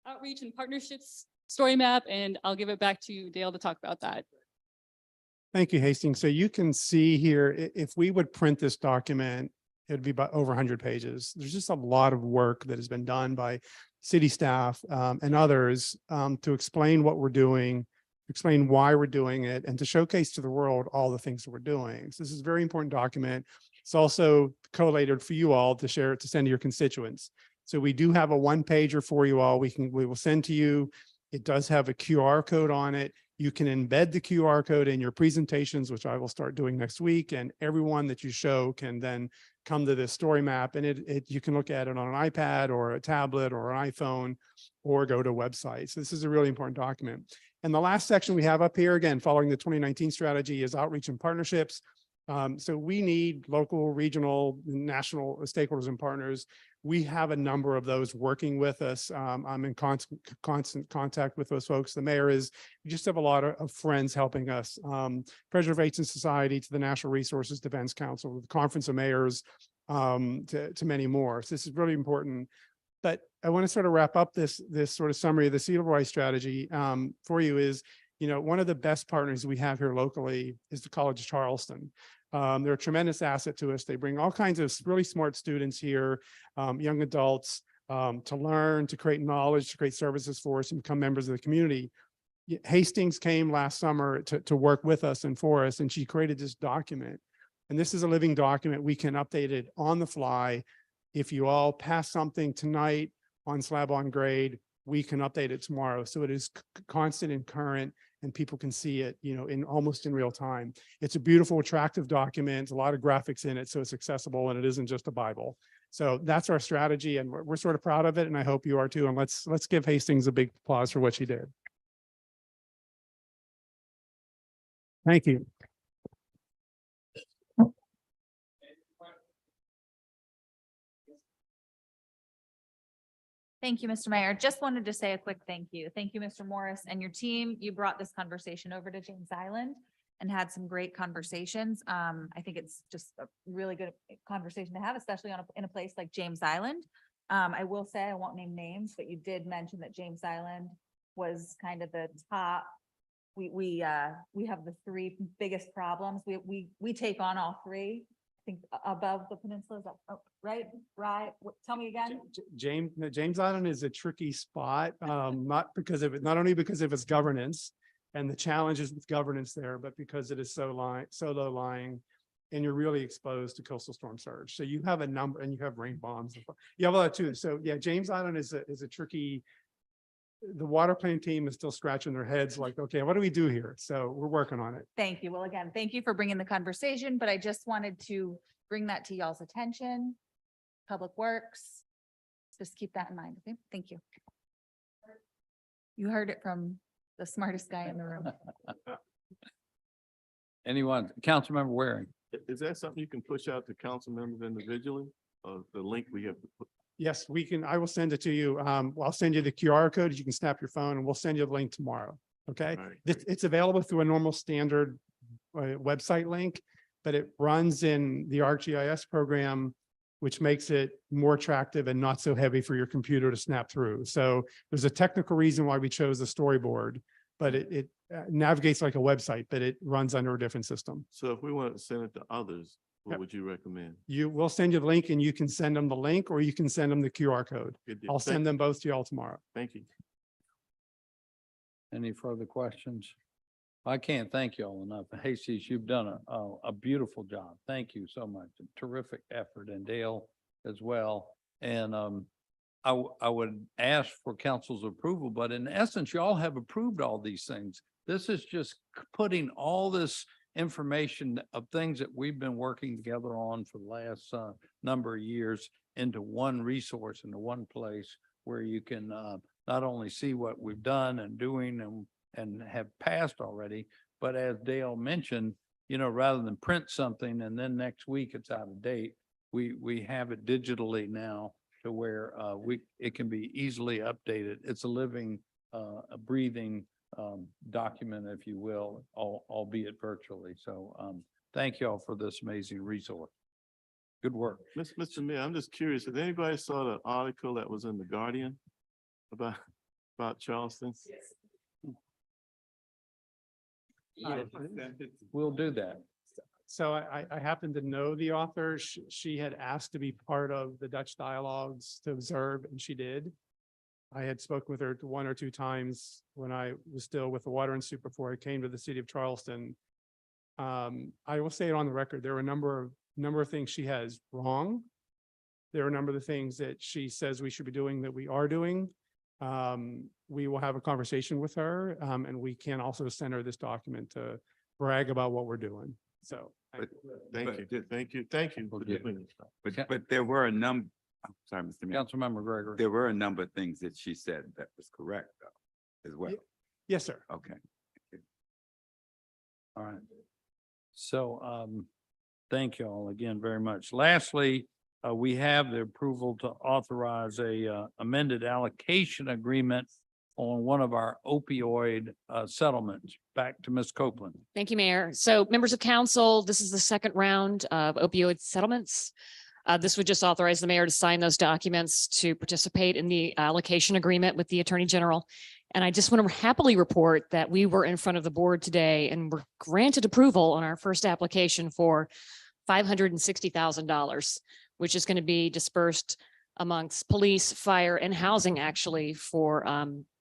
S4: outreach and partnerships story map, and I'll give it back to Dale to talk about that.
S20: Thank you, Hastings. So you can see here, if we would print this document, it'd be about over 100 pages. There's just a lot of work that has been done by city staff and others to explain what we're doing, explain why we're doing it, and to showcase to the world all the things that we're doing. So this is a very important document. It's also collated for you all to share, to send to your constituents. So we do have a one-pager for you all. We will send to you. It does have a QR code on it. You can embed the QR code in your presentations, which I will start doing next week. And everyone that you show can then come to this story map, and you can look at it on an iPad or a tablet or an iPhone, or go to a website. So this is a really important document. And the last section we have up here, again, following the 2019 strategy, is outreach and partnerships. So we need local, regional, national stakeholders and partners. We have a number of those working with us. I'm in constant contact with those folks. The mayor is. We just have a lot of friends helping us. Preservation Society, to the Natural Resources Defense Council, the Conference of Mayors, to many more. So this is really important. But I want to sort of wrap up this sort of summary of the Sea Level Rise strategy for you. Is, you know, one of the best partners we have here locally is the College of Charleston. They're a tremendous asset to us. They bring all kinds of really smart students here, young adults, to learn, to create knowledge, to create services for us and become members of the community. Hastings came last summer to work with us and for us, and she created this document. And this is a living document. We can update it on the fly. If you all pass something tonight on Slab on Grade, we can update it tomorrow. So it is constant and current, and people can see it, you know, almost in real time. It's a beautiful, attractive document, a lot of graphics in it, so it's accessible and it isn't just a Bible. So that's our strategy, and we're sort of proud of it, and I hope you are too. And let's give Hastings a big applause for what she did. Thank you.
S5: Thank you, Mr. Mayor. Just wanted to say a quick thank you. Thank you, Mr. Morris and your team. You brought this conversation over to James Island and had some great conversations. I think it's just a really good conversation to have, especially in a place like James Island. I will say, I won't name names, but you did mention that James Island was kind of the top. We have the three biggest problems. We take on all three. I think above the peninsula, is that, oh, right? Tell me again.
S20: James Island is a tricky spot, not only because of its governance and the challenges with governance there, but because it is so low lying, and you're really exposed to coastal storm surge. So you have a number, and you have rain bombs. You have a lot too. So yeah, James Island is a tricky. The water plan team is still scratching their heads like, okay, what do we do here? So we're working on it.
S5: Thank you. Well, again, thank you for bringing the conversation, but I just wanted to bring that to y'all's attention. Public Works, just keep that in mind. Okay, thank you. You heard it from the smartest guy in the room.
S1: Anyone, Councilmember Waring?
S11: Is that something you can push out to council members individually, or the link we have to put?
S20: Yes, we can. I will send it to you. I'll send you the QR code. You can snap your phone, and we'll send you the link tomorrow. Okay. It's available through a normal standard website link, but it runs in the ArcGIS program, which makes it more attractive and not so heavy for your computer to snap through. So there's a technical reason why we chose the storyboard, but it navigates like a website, but it runs under a different system.
S11: So if we want to send it to others, what would you recommend?
S20: We'll send you the link, and you can send them the link, or you can send them the QR code.
S11: Good deal.
S20: I'll send them both to you all tomorrow.
S11: Thank you.
S1: Any further questions? I can't thank you all enough. Hastings, you've done a beautiful job. Thank you so much. A terrific effort, and Dale as well. And I would ask for council's approval, but in essence, you all have approved all these things. This is just putting all this information of things that we've been working together on for the last number of years into one resource, into one place where you can not only see what we've done and doing and have passed already, But as Dale mentioned, you know, rather than print something and then next week it's out of date, we have it digitally now to where it can be easily updated. It's a living, a breathing document, if you will, albeit virtually. So thank you all for this amazing resource. Good work.
S13: Mr. Mayor, I'm just curious, did anybody saw the article that was in the Guardian about Charleston?
S1: We'll do that.
S20: So I happen to know the author. She had asked to be part of the Dutch dialogues to observe, and she did. I had spoken with her 1 or 2 times when I was still with the Water and Sewer before I came to the city of Charleston. I will say it on the record, there were a number of things she has wrong. There are a number of the things that she says we should be doing that we are doing. We will have a conversation with her, and we can also send her this document to brag about what we're doing. So.
S13: Thank you. for doing this.
S24: But there were a number, I'm sorry, Mr. Mayor.
S1: Councilmember Gregory.
S24: There were a number of things that she said that was correct though, as well.
S20: Yes, sir.
S24: Okay.
S1: All right. So thank you all again very much. Lastly, we have the approval to authorize a amended allocation agreement on one of our opioid settlements. Back to Ms. Copeland.
S12: Thank you, Mayor. So members of council, this is the second round of opioid settlements. This would just authorize the mayor to sign those documents to participate in the allocation agreement with the Attorney General. And I just want to happily report that we were in front of the board today and were granted approval on our first application for $560,000, which is going to be dispersed amongst police, fire, and housing actually for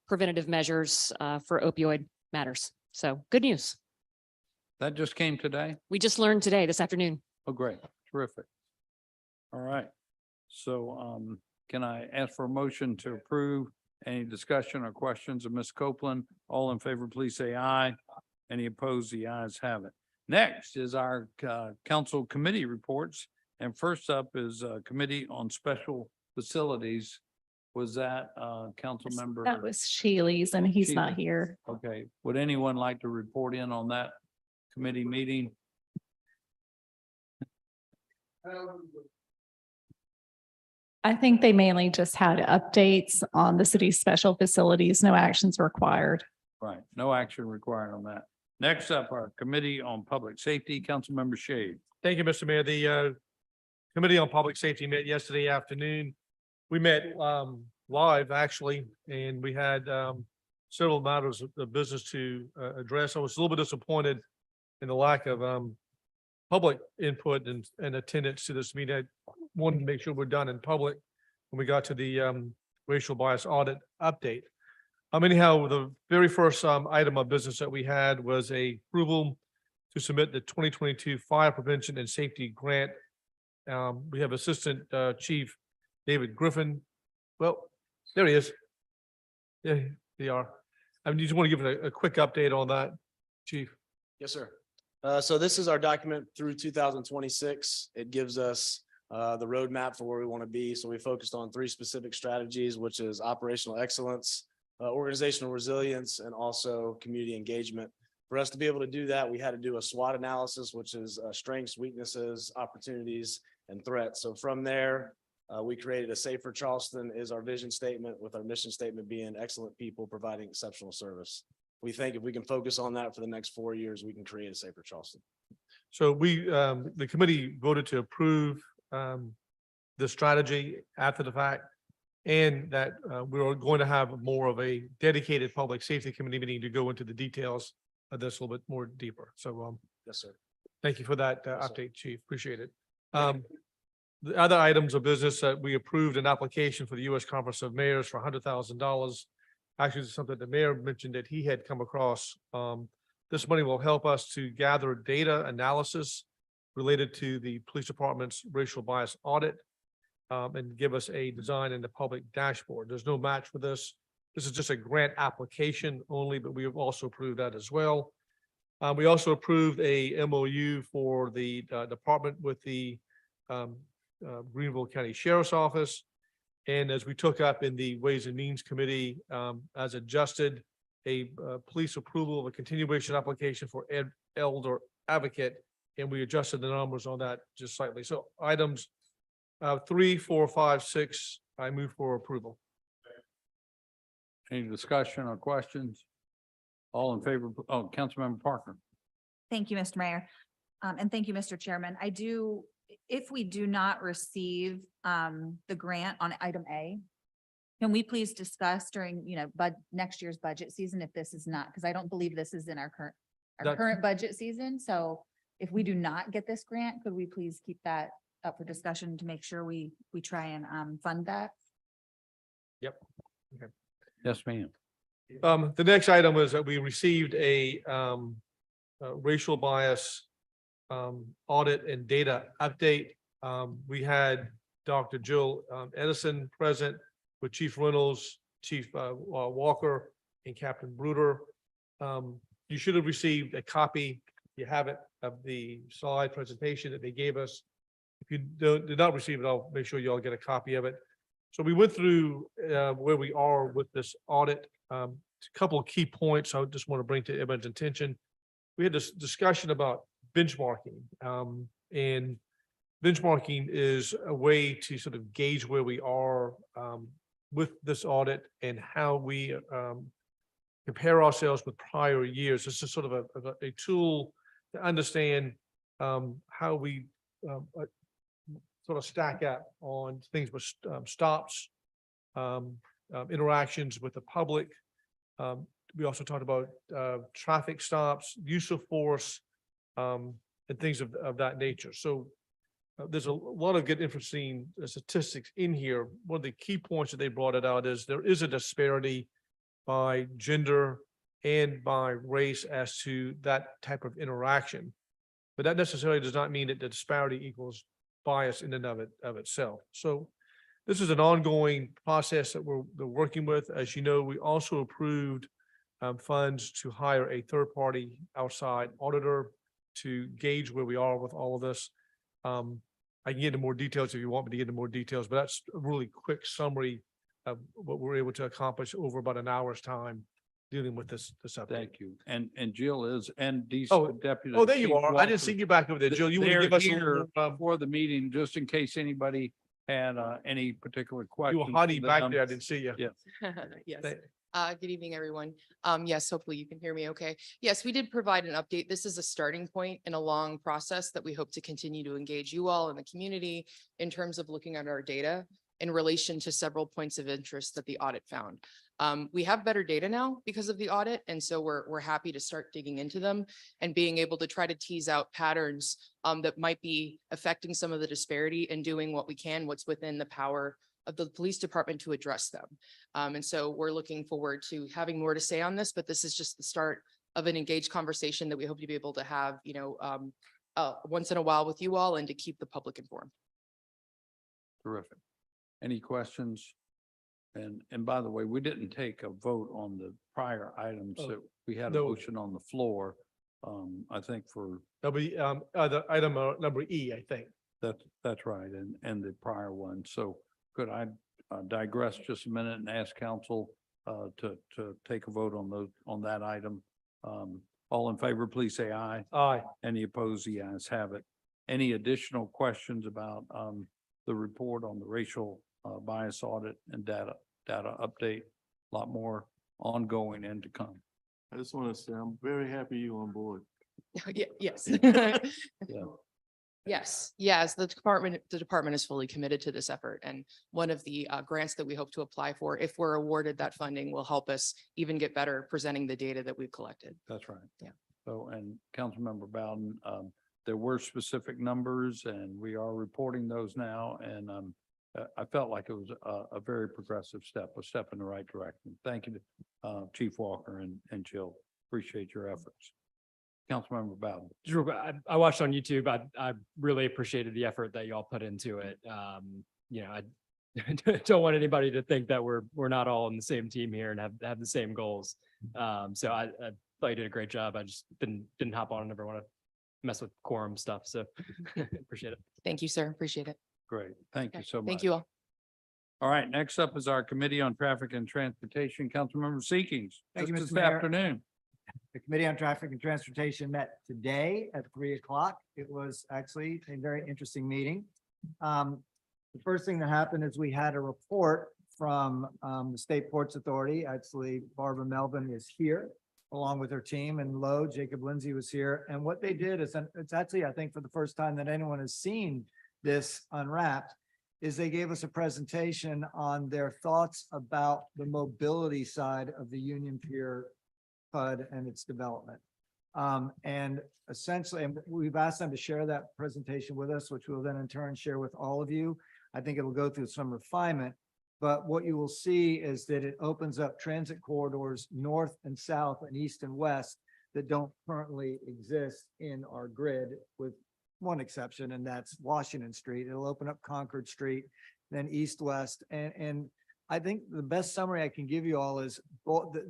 S12: preventative measures for opioid matters. So good news.
S1: That just came today?
S12: We just learned today, this afternoon.
S1: Oh, great. Terrific. All right. So can I ask for a motion to approve? Any discussion or questions of Ms. Copeland? All in favor, please say aye. Any opposed? The ayes have it. Next is our council committee reports. And first up is Committee on Special Facilities. Was that council member?
S2: That was Shealy's and he's not here.
S1: Okay. Would anyone like to report in on that committee meeting?
S2: I think they mainly just had updates on the city's special facilities, no actions required.
S1: Right. No action required on that. Next up, our Committee on Public Safety, Councilmember Shade.
S9: Thank you, Mr. Mayor. The Committee on Public Safety met yesterday afternoon. We met live actually, and we had several matters of business to address. I was a little bit disappointed in the lack of public input and attendance to this meeting. I wanted to make sure we're done in public when we got to the racial bias audit update. Anyhow, the very first item of business that we had was a approval to submit the 2022 Fire Prevention and Safety Grant. We have Assistant Chief David Griffin. Well, there he is. Yeah, they are. I just want to give a quick update on that, Chief.
S14: Yes, sir. So this is our document through 2026. It gives us the roadmap for where we want to be. So we focused on 3 specific strategies, which is operational excellence, organizational resilience, and also community engagement. For us to be able to do that, we had to do a SWOT analysis, which is strengths, weaknesses, opportunities, and threats. So from there, we created a Safer Charleston is our vision statement, with our mission statement being excellent people providing exceptional service. We think if we can focus on that for the next 4 years, we can create a Safer Charleston.
S9: So we, the committee voted to approve the strategy after the fact, and that we are going to have more of a dedicated public safety committee meeting to go into the details of this a little bit more deeper. So
S14: yes, sir.
S9: Thank you for that update, Chief. Appreciate it. The other items of business that we approved an application for the U.S. Conference of Mayors for $100,000. Actually, it's something the mayor mentioned that he had come across. This money will help us to gather data analysis related to the police department's racial bias audit and give us a design in the public dashboard. There's no match for this. This is just a grant application only, but we have also approved that as well. We also approved a MOU for the department with the Greenville County Sheriff's Office. And as we took up in the Ways and Means Committee, as adjusted, police approval of a continuation application for elder advocate, and we adjusted the numbers on that just slightly. So items 3, 4, 5, 6, I move for approval.
S1: Any discussion or questions? All in favor? Oh, Councilmember Parker.
S5: Thank you, Mr. Mayor. And thank you, Mr. Chairman. If we do not receive the grant on item A, can we please discuss during, next year's budget season if this is not, because I don't believe this is in our
S9: That's-
S5: current budget season. So if we do not get this grant, could we please keep that up for discussion to make sure we try and fund that?
S9: Yep. Okay.
S1: Yes, ma'am.
S9: The next item was that we received a racial bias audit and data update. We had Dr. Jill Edison present with Chief Reynolds, Chief Walker, and Captain Bruder. You should have received a copy, if you have it, of the slide presentation that they gave us. If you did not receive it, I'll make sure you all get a copy of it. So we went through where we are with this audit. A couple of key points I just want to bring to everyone's attention. We had this discussion about benchmarking, and benchmarking is a way to sort of gauge where we are with this audit and how we compare ourselves with prior years. This is sort of a tool to understand how we sort of stack up on things with stops, interactions with the public. We also talked about traffic stops, use of force, and things of that nature. So there's a lot of good interesting statistics in here. One of the key points that they brought it out is there is a disparity by gender and by race as to that type of interaction. But that necessarily does not mean that the disparity equals bias in and of itself. So this is an ongoing process that we're working with. As you know, we also approved funds to hire a third-party outside auditor to gauge where we are with all of this. I can get into more details if you want me to get into more details, but that's a really quick summary of what we're able to accomplish over about an hour's time dealing with this update.
S1: Thank you. And Jill is NDC
S9: Oh,
S1: Deputy.
S9: Oh, there you
S1: Chief
S9: are. I
S1: Walker.
S9: didn't see you back over there, Jill. You want to
S1: They're
S9: give us a
S1: here
S9: little,
S1: for the meeting, just in case anybody had any particular
S9: you
S1: questions.
S9: were hiding
S1: for
S9: back
S1: them.
S9: there. I didn't see you.
S1: Yeah.
S15: Yes.
S9: Thank-
S15: Good evening, everyone. Yes, hopefully you can hear me okay. Yes, we did provide an update. This is a starting point in a long process that we hope to continue to engage you all in the community in terms of looking at our data in relation to several points of interest that the audit found. We have better data now because of the audit, and so we're happy to start digging into them and being able to try to tease out patterns that might be affecting some of the disparity and doing what we can, what's within the power of the police department to address them. And so we're looking forward to having more to say on this, but this is just the start of an engaged conversation that we hope to be able to have, once in a while with you all and to keep the public informed.
S1: Terrific. Any questions? And by the way, we didn't take a vote on the prior items.
S9: Oh,
S1: So we had a
S9: no.
S1: motion on the floor. I think for,
S9: That'll be the item number E, I think.
S1: that's right. And the prior one. So could I digress just a minute and ask council to take a vote on that item? All in favor, please say aye.
S9: Aye.
S1: Any opposed? The ayes have it. Any additional questions about the report on the racial bias audit and data update? A lot more ongoing and to come.
S13: I just want to say, I'm very happy you on board.
S15: Yes.
S1: Yeah.
S15: Yes, the department is fully committed to this effort. And one of the grants that we hope to apply for, if we're awarded that funding, will help us even get better presenting the data that we've collected.
S1: That's right.
S15: Yeah.
S1: So, and Councilmember Bowden, there were specific numbers and we are reporting those now. And I felt like it was a very progressive step, a step in the right direction. Thank you, Chief Walker and Jill. Appreciate your efforts. Councilmember Bowden.
S16: Drew, I watched on YouTube. I really appreciated the effort that y'all put into it. I don't want anybody to think that we're not all on the same team here and have the same goals. So I thought you did a great job. I just didn't hop on and never want to mess with quorum stuff. So appreciate it.
S15: Thank you, sir. Appreciate it.
S1: Great. Thank you so much.
S15: Thank you all.
S1: All right, next up is our Committee on Traffic and Transportation, Councilmember Seekings.
S22: Thank you,
S1: Just
S22: Mr.
S1: this
S22: Mayor.
S1: afternoon.
S22: The Committee on Traffic and Transportation met today at 3 o'clock. It was actually a very interesting meeting. The first thing that happened is we had a report from the State Ports Authority. Actually, Barbara Melvin is here along with her team, and Jacob Lindsay was here. And what they did is, and it's actually, I think, for the first time that anyone has seen this unwrapped, is they gave us a presentation on their thoughts about the mobility side of the Union Pier PUD and its development. And essentially, and we've asked them to share that presentation with us, which we'll then in turn share with all of you. I think it will go through some refinement, but what you will see is that it opens up transit corridors north and south and east and west that don't currently exist in our grid, with one exception, and that's Washington Street. It'll open up Concord Street, then east-west. And I think the best summary I can give you all is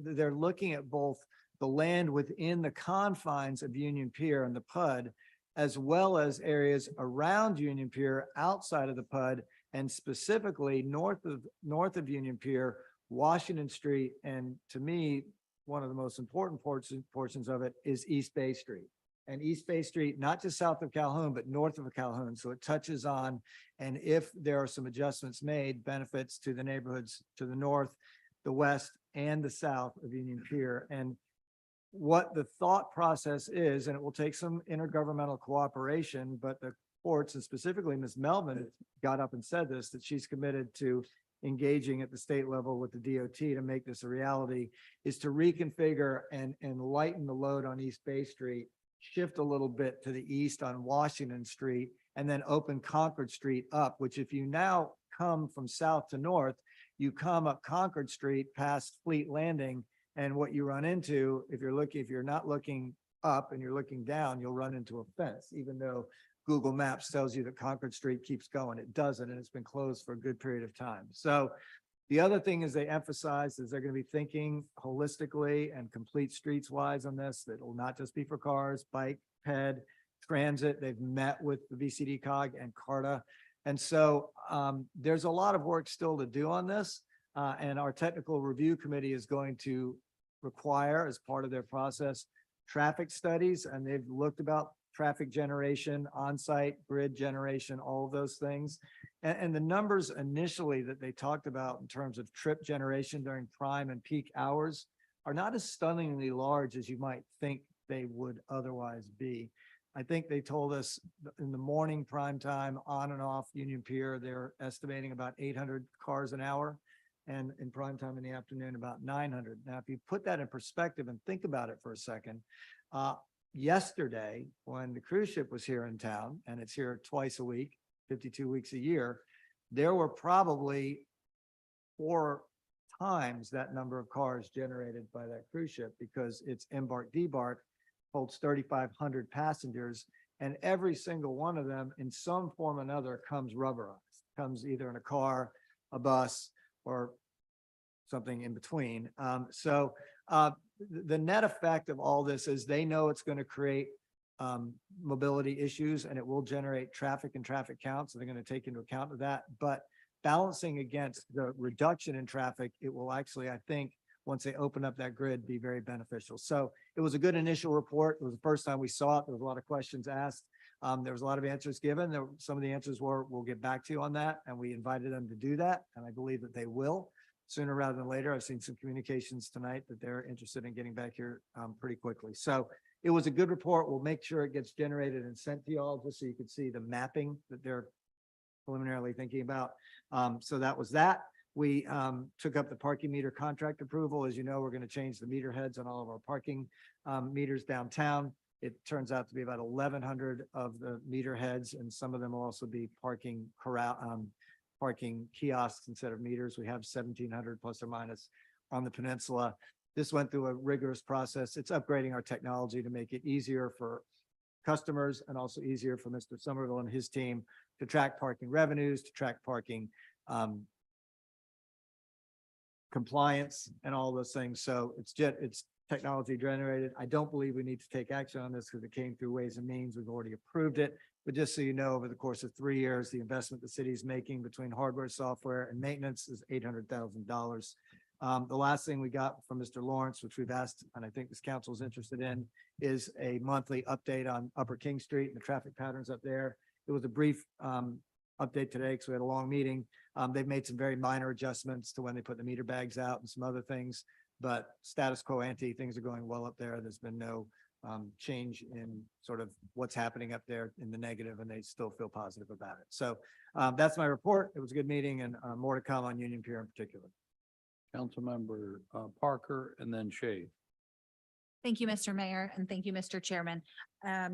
S22: they're looking at both the land within the confines of Union Pier and the PUD, as well as areas around Union Pier outside of the PUD, and specifically north of Union Pier, Washington Street, and to me, one of the most important portions of it is East Bay Street. And East Bay Street, not just south of Calhoun, but north of Calhoun. So it touches on, and if there are some adjustments made, benefits to the neighborhoods to the north, the west, and the south of Union Pier. And what the thought process is, and it will take some intergovernmental cooperation, but the courts, and specifically Ms. Melvin, got up and said this, that she's committed to engaging at the state level with the DOT to make this a reality, is to reconfigure and lighten the load on East Bay Street, shift a little bit to the east on Washington Street, and then open Concord Street up, which if you now come from south to north, you come up Concord Street past Fleet Landing, and what you run into, if you're not looking up and you're looking down, you'll run into a fence, even though Google Maps tells you that Concord Street keeps going. It doesn't, and it's been closed for a good period of time. So the other thing is they emphasize is they're going to be thinking holistically and complete streets wise on this, that will not just be for cars, bike, ped, transit. They've met with the VCD COG and CARTA. And so there's a lot of work still to do on this. And our technical review committee is going to require, as part of their process, traffic studies, and they've looked about traffic generation, on-site grid generation, all of those things. And the numbers initially that they talked about in terms of trip generation during prime and peak hours are not as stunningly large as you might think they would otherwise be. I think they told us in the morning prime time on and off Union Pier, they're estimating about 800 cars an hour, and in prime time in the afternoon, about 900. Now, if you put that in perspective and think about it for a second, yesterday, when the cruise ship was here in town, and it's here twice a week, 52 weeks a year, there were probably 4 times that number of cars generated by that cruise ship, because it's embark debark, holds 3,500 passengers, and every single one of them in some form or another comes rubberized, comes either in a car, a bus, or something in between. The net effect of all this is they know it's going to create mobility issues, and it will generate traffic and traffic counts. So they're going to take into account of that. But balancing against the reduction in traffic, it will actually, I think, once they open up that grid, be very beneficial. So it was a good initial report. It was the first time we saw it. There was a lot of questions asked. There was a lot of answers given. Some of the answers were, we'll get back to you on that. And we invited them to do that. And I believe that they will sooner rather than later. I've seen some communications tonight that they're interested in getting back here pretty quickly. So it was a good report. We'll make sure it gets generated and sent to you all, just so you can see the mapping that they're preliminarily thinking about. So that was that. We took up the parking meter contract approval. As you know, we're going to change the meter heads on all of our parking meters downtown. It turns out to be about 1,100 of the meter heads, and some of them will also be parking kiosks instead of meters. We have 1,700 plus or minus on the peninsula. This went through a rigorous process. It's upgrading our technology to make it easier for customers and also easier for Mr. Somerville and his team to track parking revenues, to track parking compliance and all those things. So it's technology generated. I don't believe we need to take action on this because it came through Ways and Means. We've already approved it. But just so you know, over the course of 3 years, the investment the city is making between hardware, software and maintenance is $800,000. The last thing we got from Mr. Lawrence, which we've asked, and I think this council is interested in, is a monthly update on Upper King Street and the traffic patterns up there. It was a brief update today because we had a long meeting. They've made some very minor adjustments to when they put the meter bags out and some other things, but status quo ante, things are going well up there. There's been no change in sort of what's happening up there in the negative, and they still feel positive about it. So that's my report. It was a good meeting, and more to come on Union Pier in particular.
S1: Councilmember Parker and then Shay.
S5: Thank you, Mr. Mayor, and thank you, Mr. Chairman.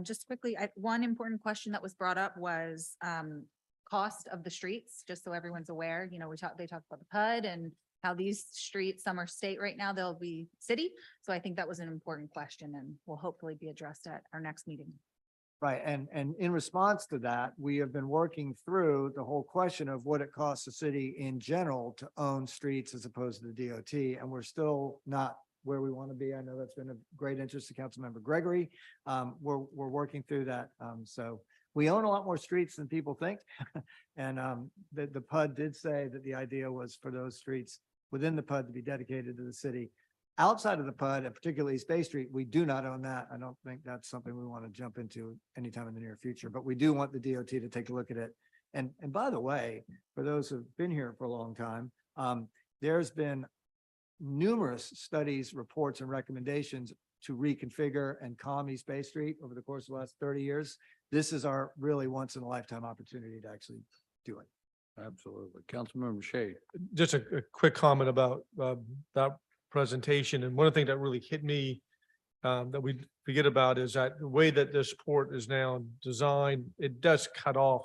S5: Just quickly, one important question that was brought up was cost of the streets, just so everyone's aware. You know, they talked about the PUD and how these streets, some are state right now, they'll be city. So I think that was an important question and will hopefully be addressed at our next meeting.
S22: Right. And in response to that, we have been working through the whole question of what it costs the city in general to own streets as opposed to the DOT. And we're still not where we want to be. I know that's been of great interest to Councilmember Gregory. We're working through that. So we own a lot more streets than people think. And the PUD did say that the idea was for those streets within the PUD to be dedicated to the city. Outside of the PUD, and particularly East Bay Street, we do not own that. I don't think that's something we want to jump into anytime in the near future, but we do want the DOT to take a look at it. And by the way, for those who've been here for a long time, there's been numerous studies, reports, and recommendations to reconfigure and calm East Bay Street over the course of the last 30 years. This is our really once in a lifetime opportunity to actually do it.
S1: Absolutely. Councilmember Shay.
S9: Just a quick comment about that presentation. And one of the things that really hit me that we forget about is that the way that this port is now designed, it does cut off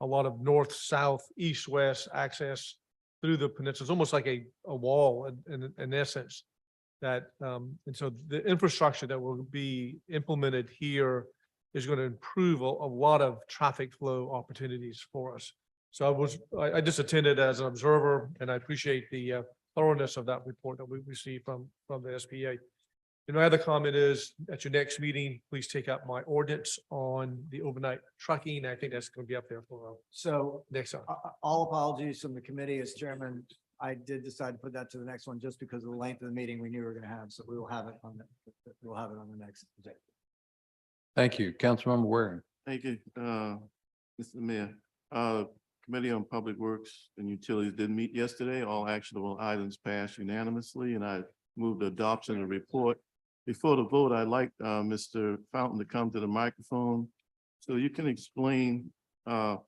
S9: a lot of north, south, east, west access through the peninsula. It's almost like a wall in essence. That and so the infrastructure that will be implemented here is going to improve a lot of traffic flow opportunities for us. So I just attended as an observer, and I appreciate the thoroughness of that report that we received from the SBA. And my other comment is, at your next meeting, please take up my ordinance on the overnight trucking. I think that's going to be up there for
S22: So
S9: next time.
S22: all apologies from the committee as chairman. I did decide to put that to the next one just because of the length of the meeting we knew we were going to have. So we will have it on the next executive.
S1: Thank you. Councilmember Waring.
S13: Thank you, Mr. Mayor. Committee on Public Works and Utilities did meet yesterday. All actionable items passed unanimously, and I moved the adoption of the report. Before the vote, I'd like Mr. Fountain to come to the microphone so you can explain a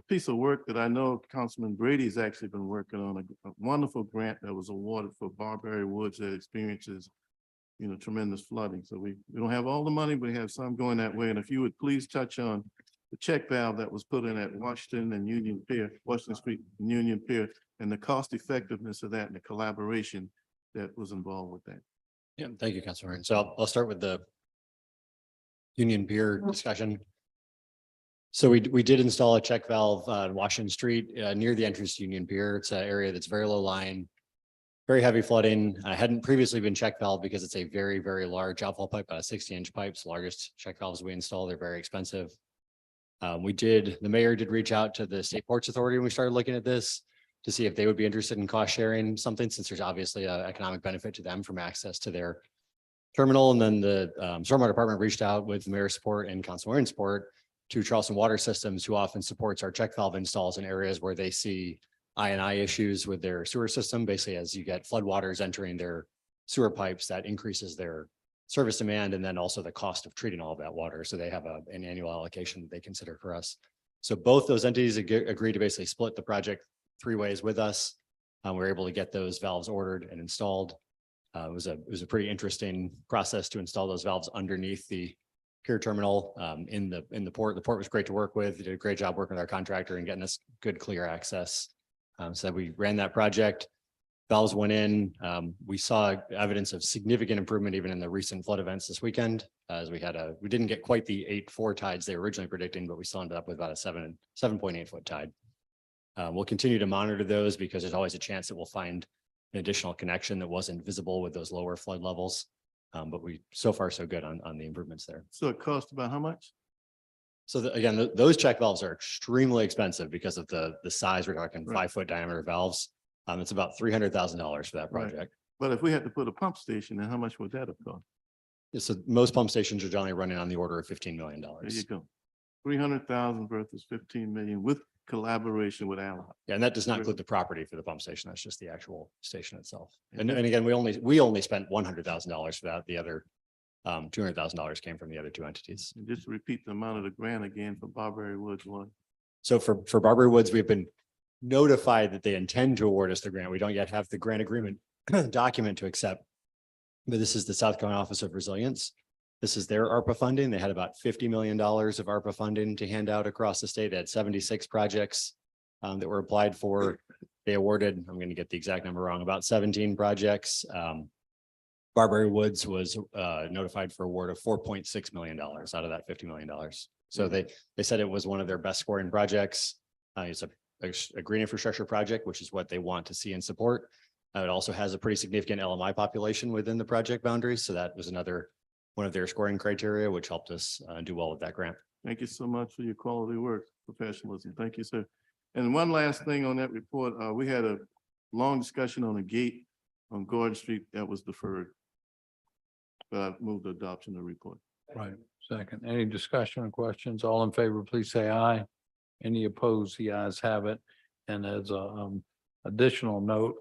S13: piece of work that I know Councilman Brady's actually been working on, a wonderful grant that was awarded for Barberry Woods that experiences, tremendous flooding. So we don't have all the money, but we have some going that way. And if you would please touch on the check valve that was put in at Washington and Union Pier, Washington Street and Union Pier, and the cost effectiveness of that and the collaboration that was involved with that.
S16: Yeah, thank you, Councilor. So I'll start with the Union Pier discussion. So we did install a check valve on Washington Street near the entrance to Union Pier. It's an area that's very low lying, very heavy flooding. I hadn't previously been check valve because it's a very, very large outfall pipe, about a 60-inch pipe. It's the largest check valves we install. They're very expensive. The mayor did reach out to the State Ports Authority when we started looking at this to see if they would be interested in cost sharing something, since there's obviously an economic benefit to them from access to their terminal. And then the Stormwater Department reached out with the mayor's support and Council Warren's support to Charleston Water Systems, who often supports our check valve installs in areas where they see I&I issues with their sewer system. Basically, as you get floodwaters entering their sewer pipes, that increases their service demand and then also the cost of treating all of that water. So they have an annual allocation that they consider for us. So both those entities agree to basically split the project 3 ways with us. We were able to get those valves ordered and installed. It was a pretty interesting process to install those valves underneath the pier terminal in the port. The port was great to work with. They did a great job working with our contractor and getting us good, clear access. So we ran that project. Valves went in. We saw evidence of significant improvement even in the recent flood events this weekend, as we didn't get quite the 8.4 tides they were originally predicting, but we still ended up with about a 7.8 foot tide. We'll continue to monitor those because there's always a chance that we'll find an additional connection that wasn't visible with those lower flood levels. But so far so good on the improvements there.
S13: So it cost about how much?
S17: So again, those check valves are extremely expensive because of the size. We're talking
S13: Right.
S17: 5-foot diameter valves. It's about $300,000 for that
S13: Right.
S17: project.
S13: But if we had to put a pump station, then how much would that have cost?
S17: So most pump stations are generally running on the order of $15 million.
S13: There you go. 300,000 versus 15 million with collaboration with Allied.
S17: Yeah, and that does not
S13: Great.
S17: include the property for the pump station. That's just the actual station itself.
S13: And
S17: And
S13: that-
S17: again, we only spent $100,000 for that. The other $200,000 came from the other two entities.
S13: And just repeat the amount of the grant again for Barbary Woods one.
S17: So for Barbary Woods, we've been notified that they intend to award us the grant. We don't yet have the grant agreement document to accept. But this is the South Carolina Office of Resilience. This is their ARPA funding. They had about $50 million of ARPA funding to hand out across the state. They had 76 projects that were applied for. They awarded, I'm going to get the exact number wrong, about 17 projects. Barbary Woods was notified for award of $4.6 million out of that $50 million. So they said it was one of their best scoring projects. It's a green infrastructure project, which is what they want to see and support. It also has a pretty significant LMI population within the project boundaries. So that was another one of their scoring criteria, which helped us do well with that grant.
S13: Thank you so much for your quality work, professionalism. Thank you, sir. And one last thing on that report, we had a long discussion on a gate on Gordon Street that was deferred. But I moved the adoption of the report.
S1: Right. Second, any discussion or questions? All in favor, please say aye. Any opposed? The ayes have it. And as a additional note,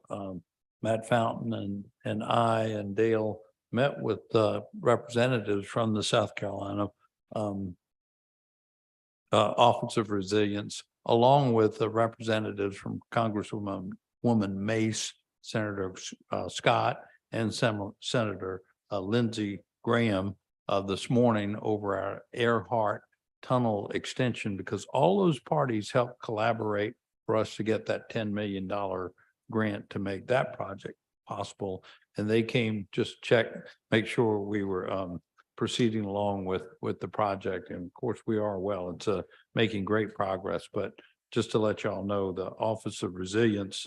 S1: Matt Fountain and I and Dale met with representatives from the South Carolina Office of Resilience, along with the representatives from Congresswoman Mace, Senator Scott, and Senator Lindsey Graham this morning over our Earhart Tunnel extension, because all those parties helped collaborate for us to get that $10 million grant to make that project possible. And they came just check, make sure we were proceeding along with the project. And of course, we are well. It's making great progress. But just to let y'all know, the Office of Resilience,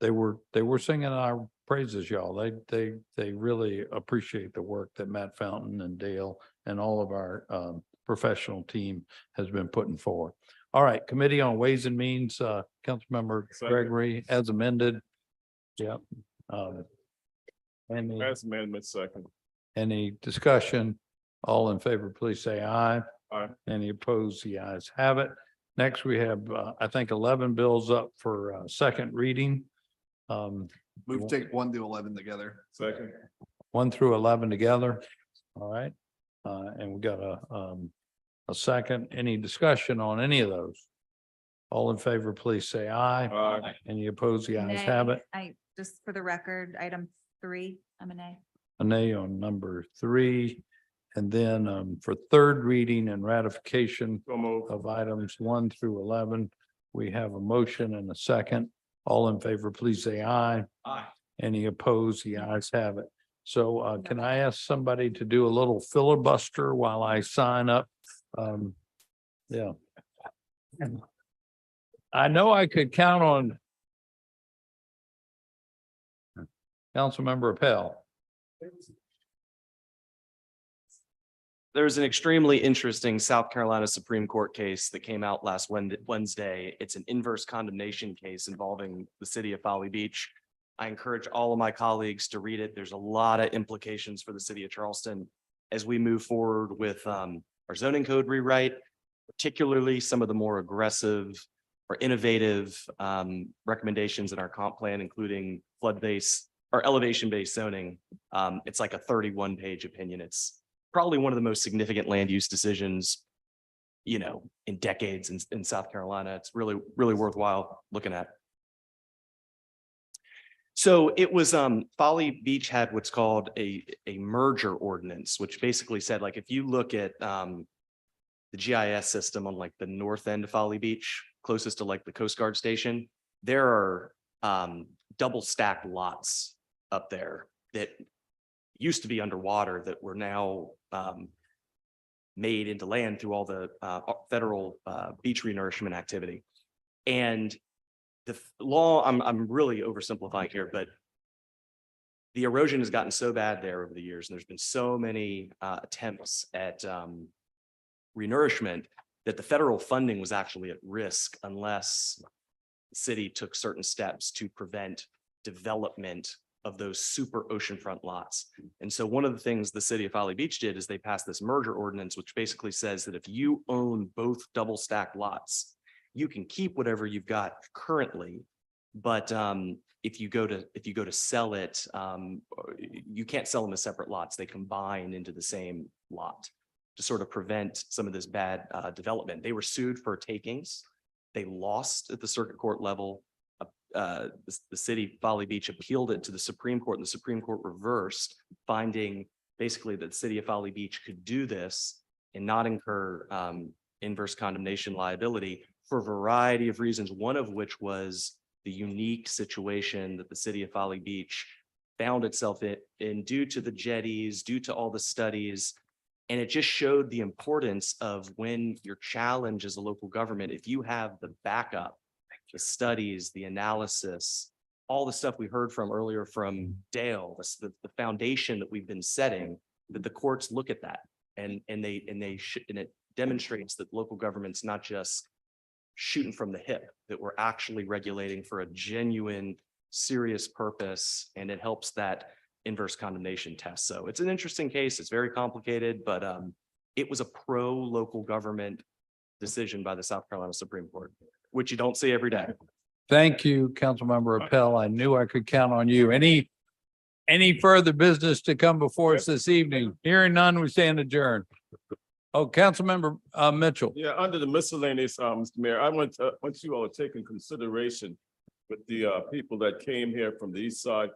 S1: they were singing our praises, y'all. They really appreciate the work that Matt Fountain and Dale and all of our professional team has been putting forward. All right, Committee on Ways and Means, Councilmember Gregory, as amended. Yep.
S6: As amendment second.
S1: Any discussion? All in favor, please say aye.
S6: Aye.
S1: Any opposed? The ayes have it. Next, we have, I think, 11 bills up for second reading.
S7: Move to take 1 to 11 together.
S6: Second.
S1: 1 through 11 together. All right. And we got a second. Any discussion on any of those? All in favor, please say aye.
S6: Aye.
S1: Any opposed? The ayes
S5: Nay.
S1: have it.
S5: Just for the record, item 3, I'm a nay.
S1: A nay on number 3. And then for third reading and ratification
S6: So move.
S1: of items 1 through 11, we have a motion and a second. All in favor, please say aye.
S6: Aye.
S1: Any opposed? The ayes have it. So can I ask somebody to do a little filibuster while I sign up? Yeah. I know I could count on Councilmember Appel.
S18: There's an extremely interesting South Carolina Supreme Court case that came out last Wednesday. It's an inverse condemnation case involving the city of Folly Beach. I encourage all of my colleagues to read it. There's a lot of implications for the city of Charleston as we move forward with our zoning code rewrite, particularly some of the more aggressive or innovative recommendations in our comp plan, including flood-based or elevation-based zoning. It's like a 31-page opinion. It's probably one of the most significant land use decisions, in decades in South Carolina. It's really, really worthwhile looking at. So it was, Folly Beach had what's called a merger ordinance, which basically said, like, if you look at the GIS system on like the north end of Folly Beach, closest to like the Coast Guard station, there are double stacked lots up there that used to be underwater that were now made into land through all the federal beach renourishment activity. And the law, I'm really oversimplifying here, but the erosion has gotten so bad there over the years, and there's been so many attempts at renourishment that the federal funding was actually at risk unless the city took certain steps to prevent development of those super oceanfront lots. And so one of the things the city of Folly Beach did is they passed this merger ordinance, which basically says that if you own both double stacked lots, you can keep whatever you've got currently. But if you go to sell it, you can't sell them as separate lots. They combine into the same lot to sort of prevent some of this bad development. They were sued for takings. They lost at the circuit court level. The city Folly Beach appealed it to the Supreme Court, and the Supreme Court reversed, finding basically that the city of Folly Beach could do this and not incur inverse condemnation liability for a variety of reasons, one of which was the unique situation that the city of Folly Beach found itself in due to the jetties, due to all the studies. And it just showed the importance of when you're challenged as a local government, if you have the backup, the studies, the analysis, all the stuff we heard from earlier from Dale, the foundation that we've been setting, that the courts look at that and it demonstrates that local government's not just shooting from the hip, that we're actually regulating for a genuine, serious purpose, and it helps that inverse condemnation test. So it's an interesting case. It's very complicated, but it was a pro-local government decision by the South Carolina Supreme Court, which you don't see every day.
S1: Thank you, Councilmember Appel. I knew I could count on you. Any further business to come before us this evening? Hearing none, we stand adjourned. Oh, Councilmember Mitchell.
S3: Yeah, under the miscellaneous, Mr. Mayor, I want you all to take in consideration with the people that came here from the east side,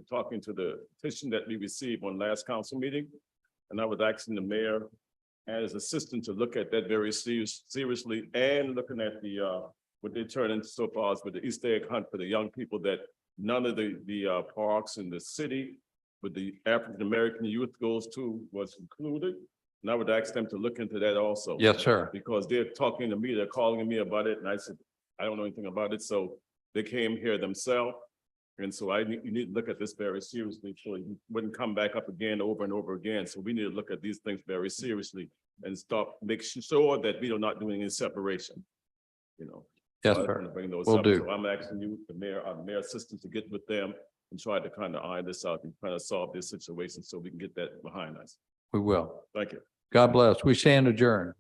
S3: talking to the petition that we received on last council meeting. And I was asking the mayor and his assistant to look at that very seriously, and looking at the what they turn into so far as with the Easter egg hunt for the young people, that none of the parks in the city with the African-American youth goes to was included. And I would ask them to look into that also.
S1: Yes, sir.
S3: Because they're talking to me, they're calling me about it, and I said, I don't know anything about it, so they came here themselves. And so you need to look at this very seriously, so you wouldn't come back up again over and over again. So we need to look at these things very seriously and make sure that we are not doing any separation, you know.
S1: Yes,
S3: So I
S1: sir.
S3: wanna bring those
S1: Will
S3: up.
S1: do.
S3: So I'm asking you, the mayor, our mayor assistant, to get with them and try to kind of iron this out and kind of solve this situation so we can get that behind us.
S1: We will.
S3: Thank you.
S1: God bless. We stand adjourned.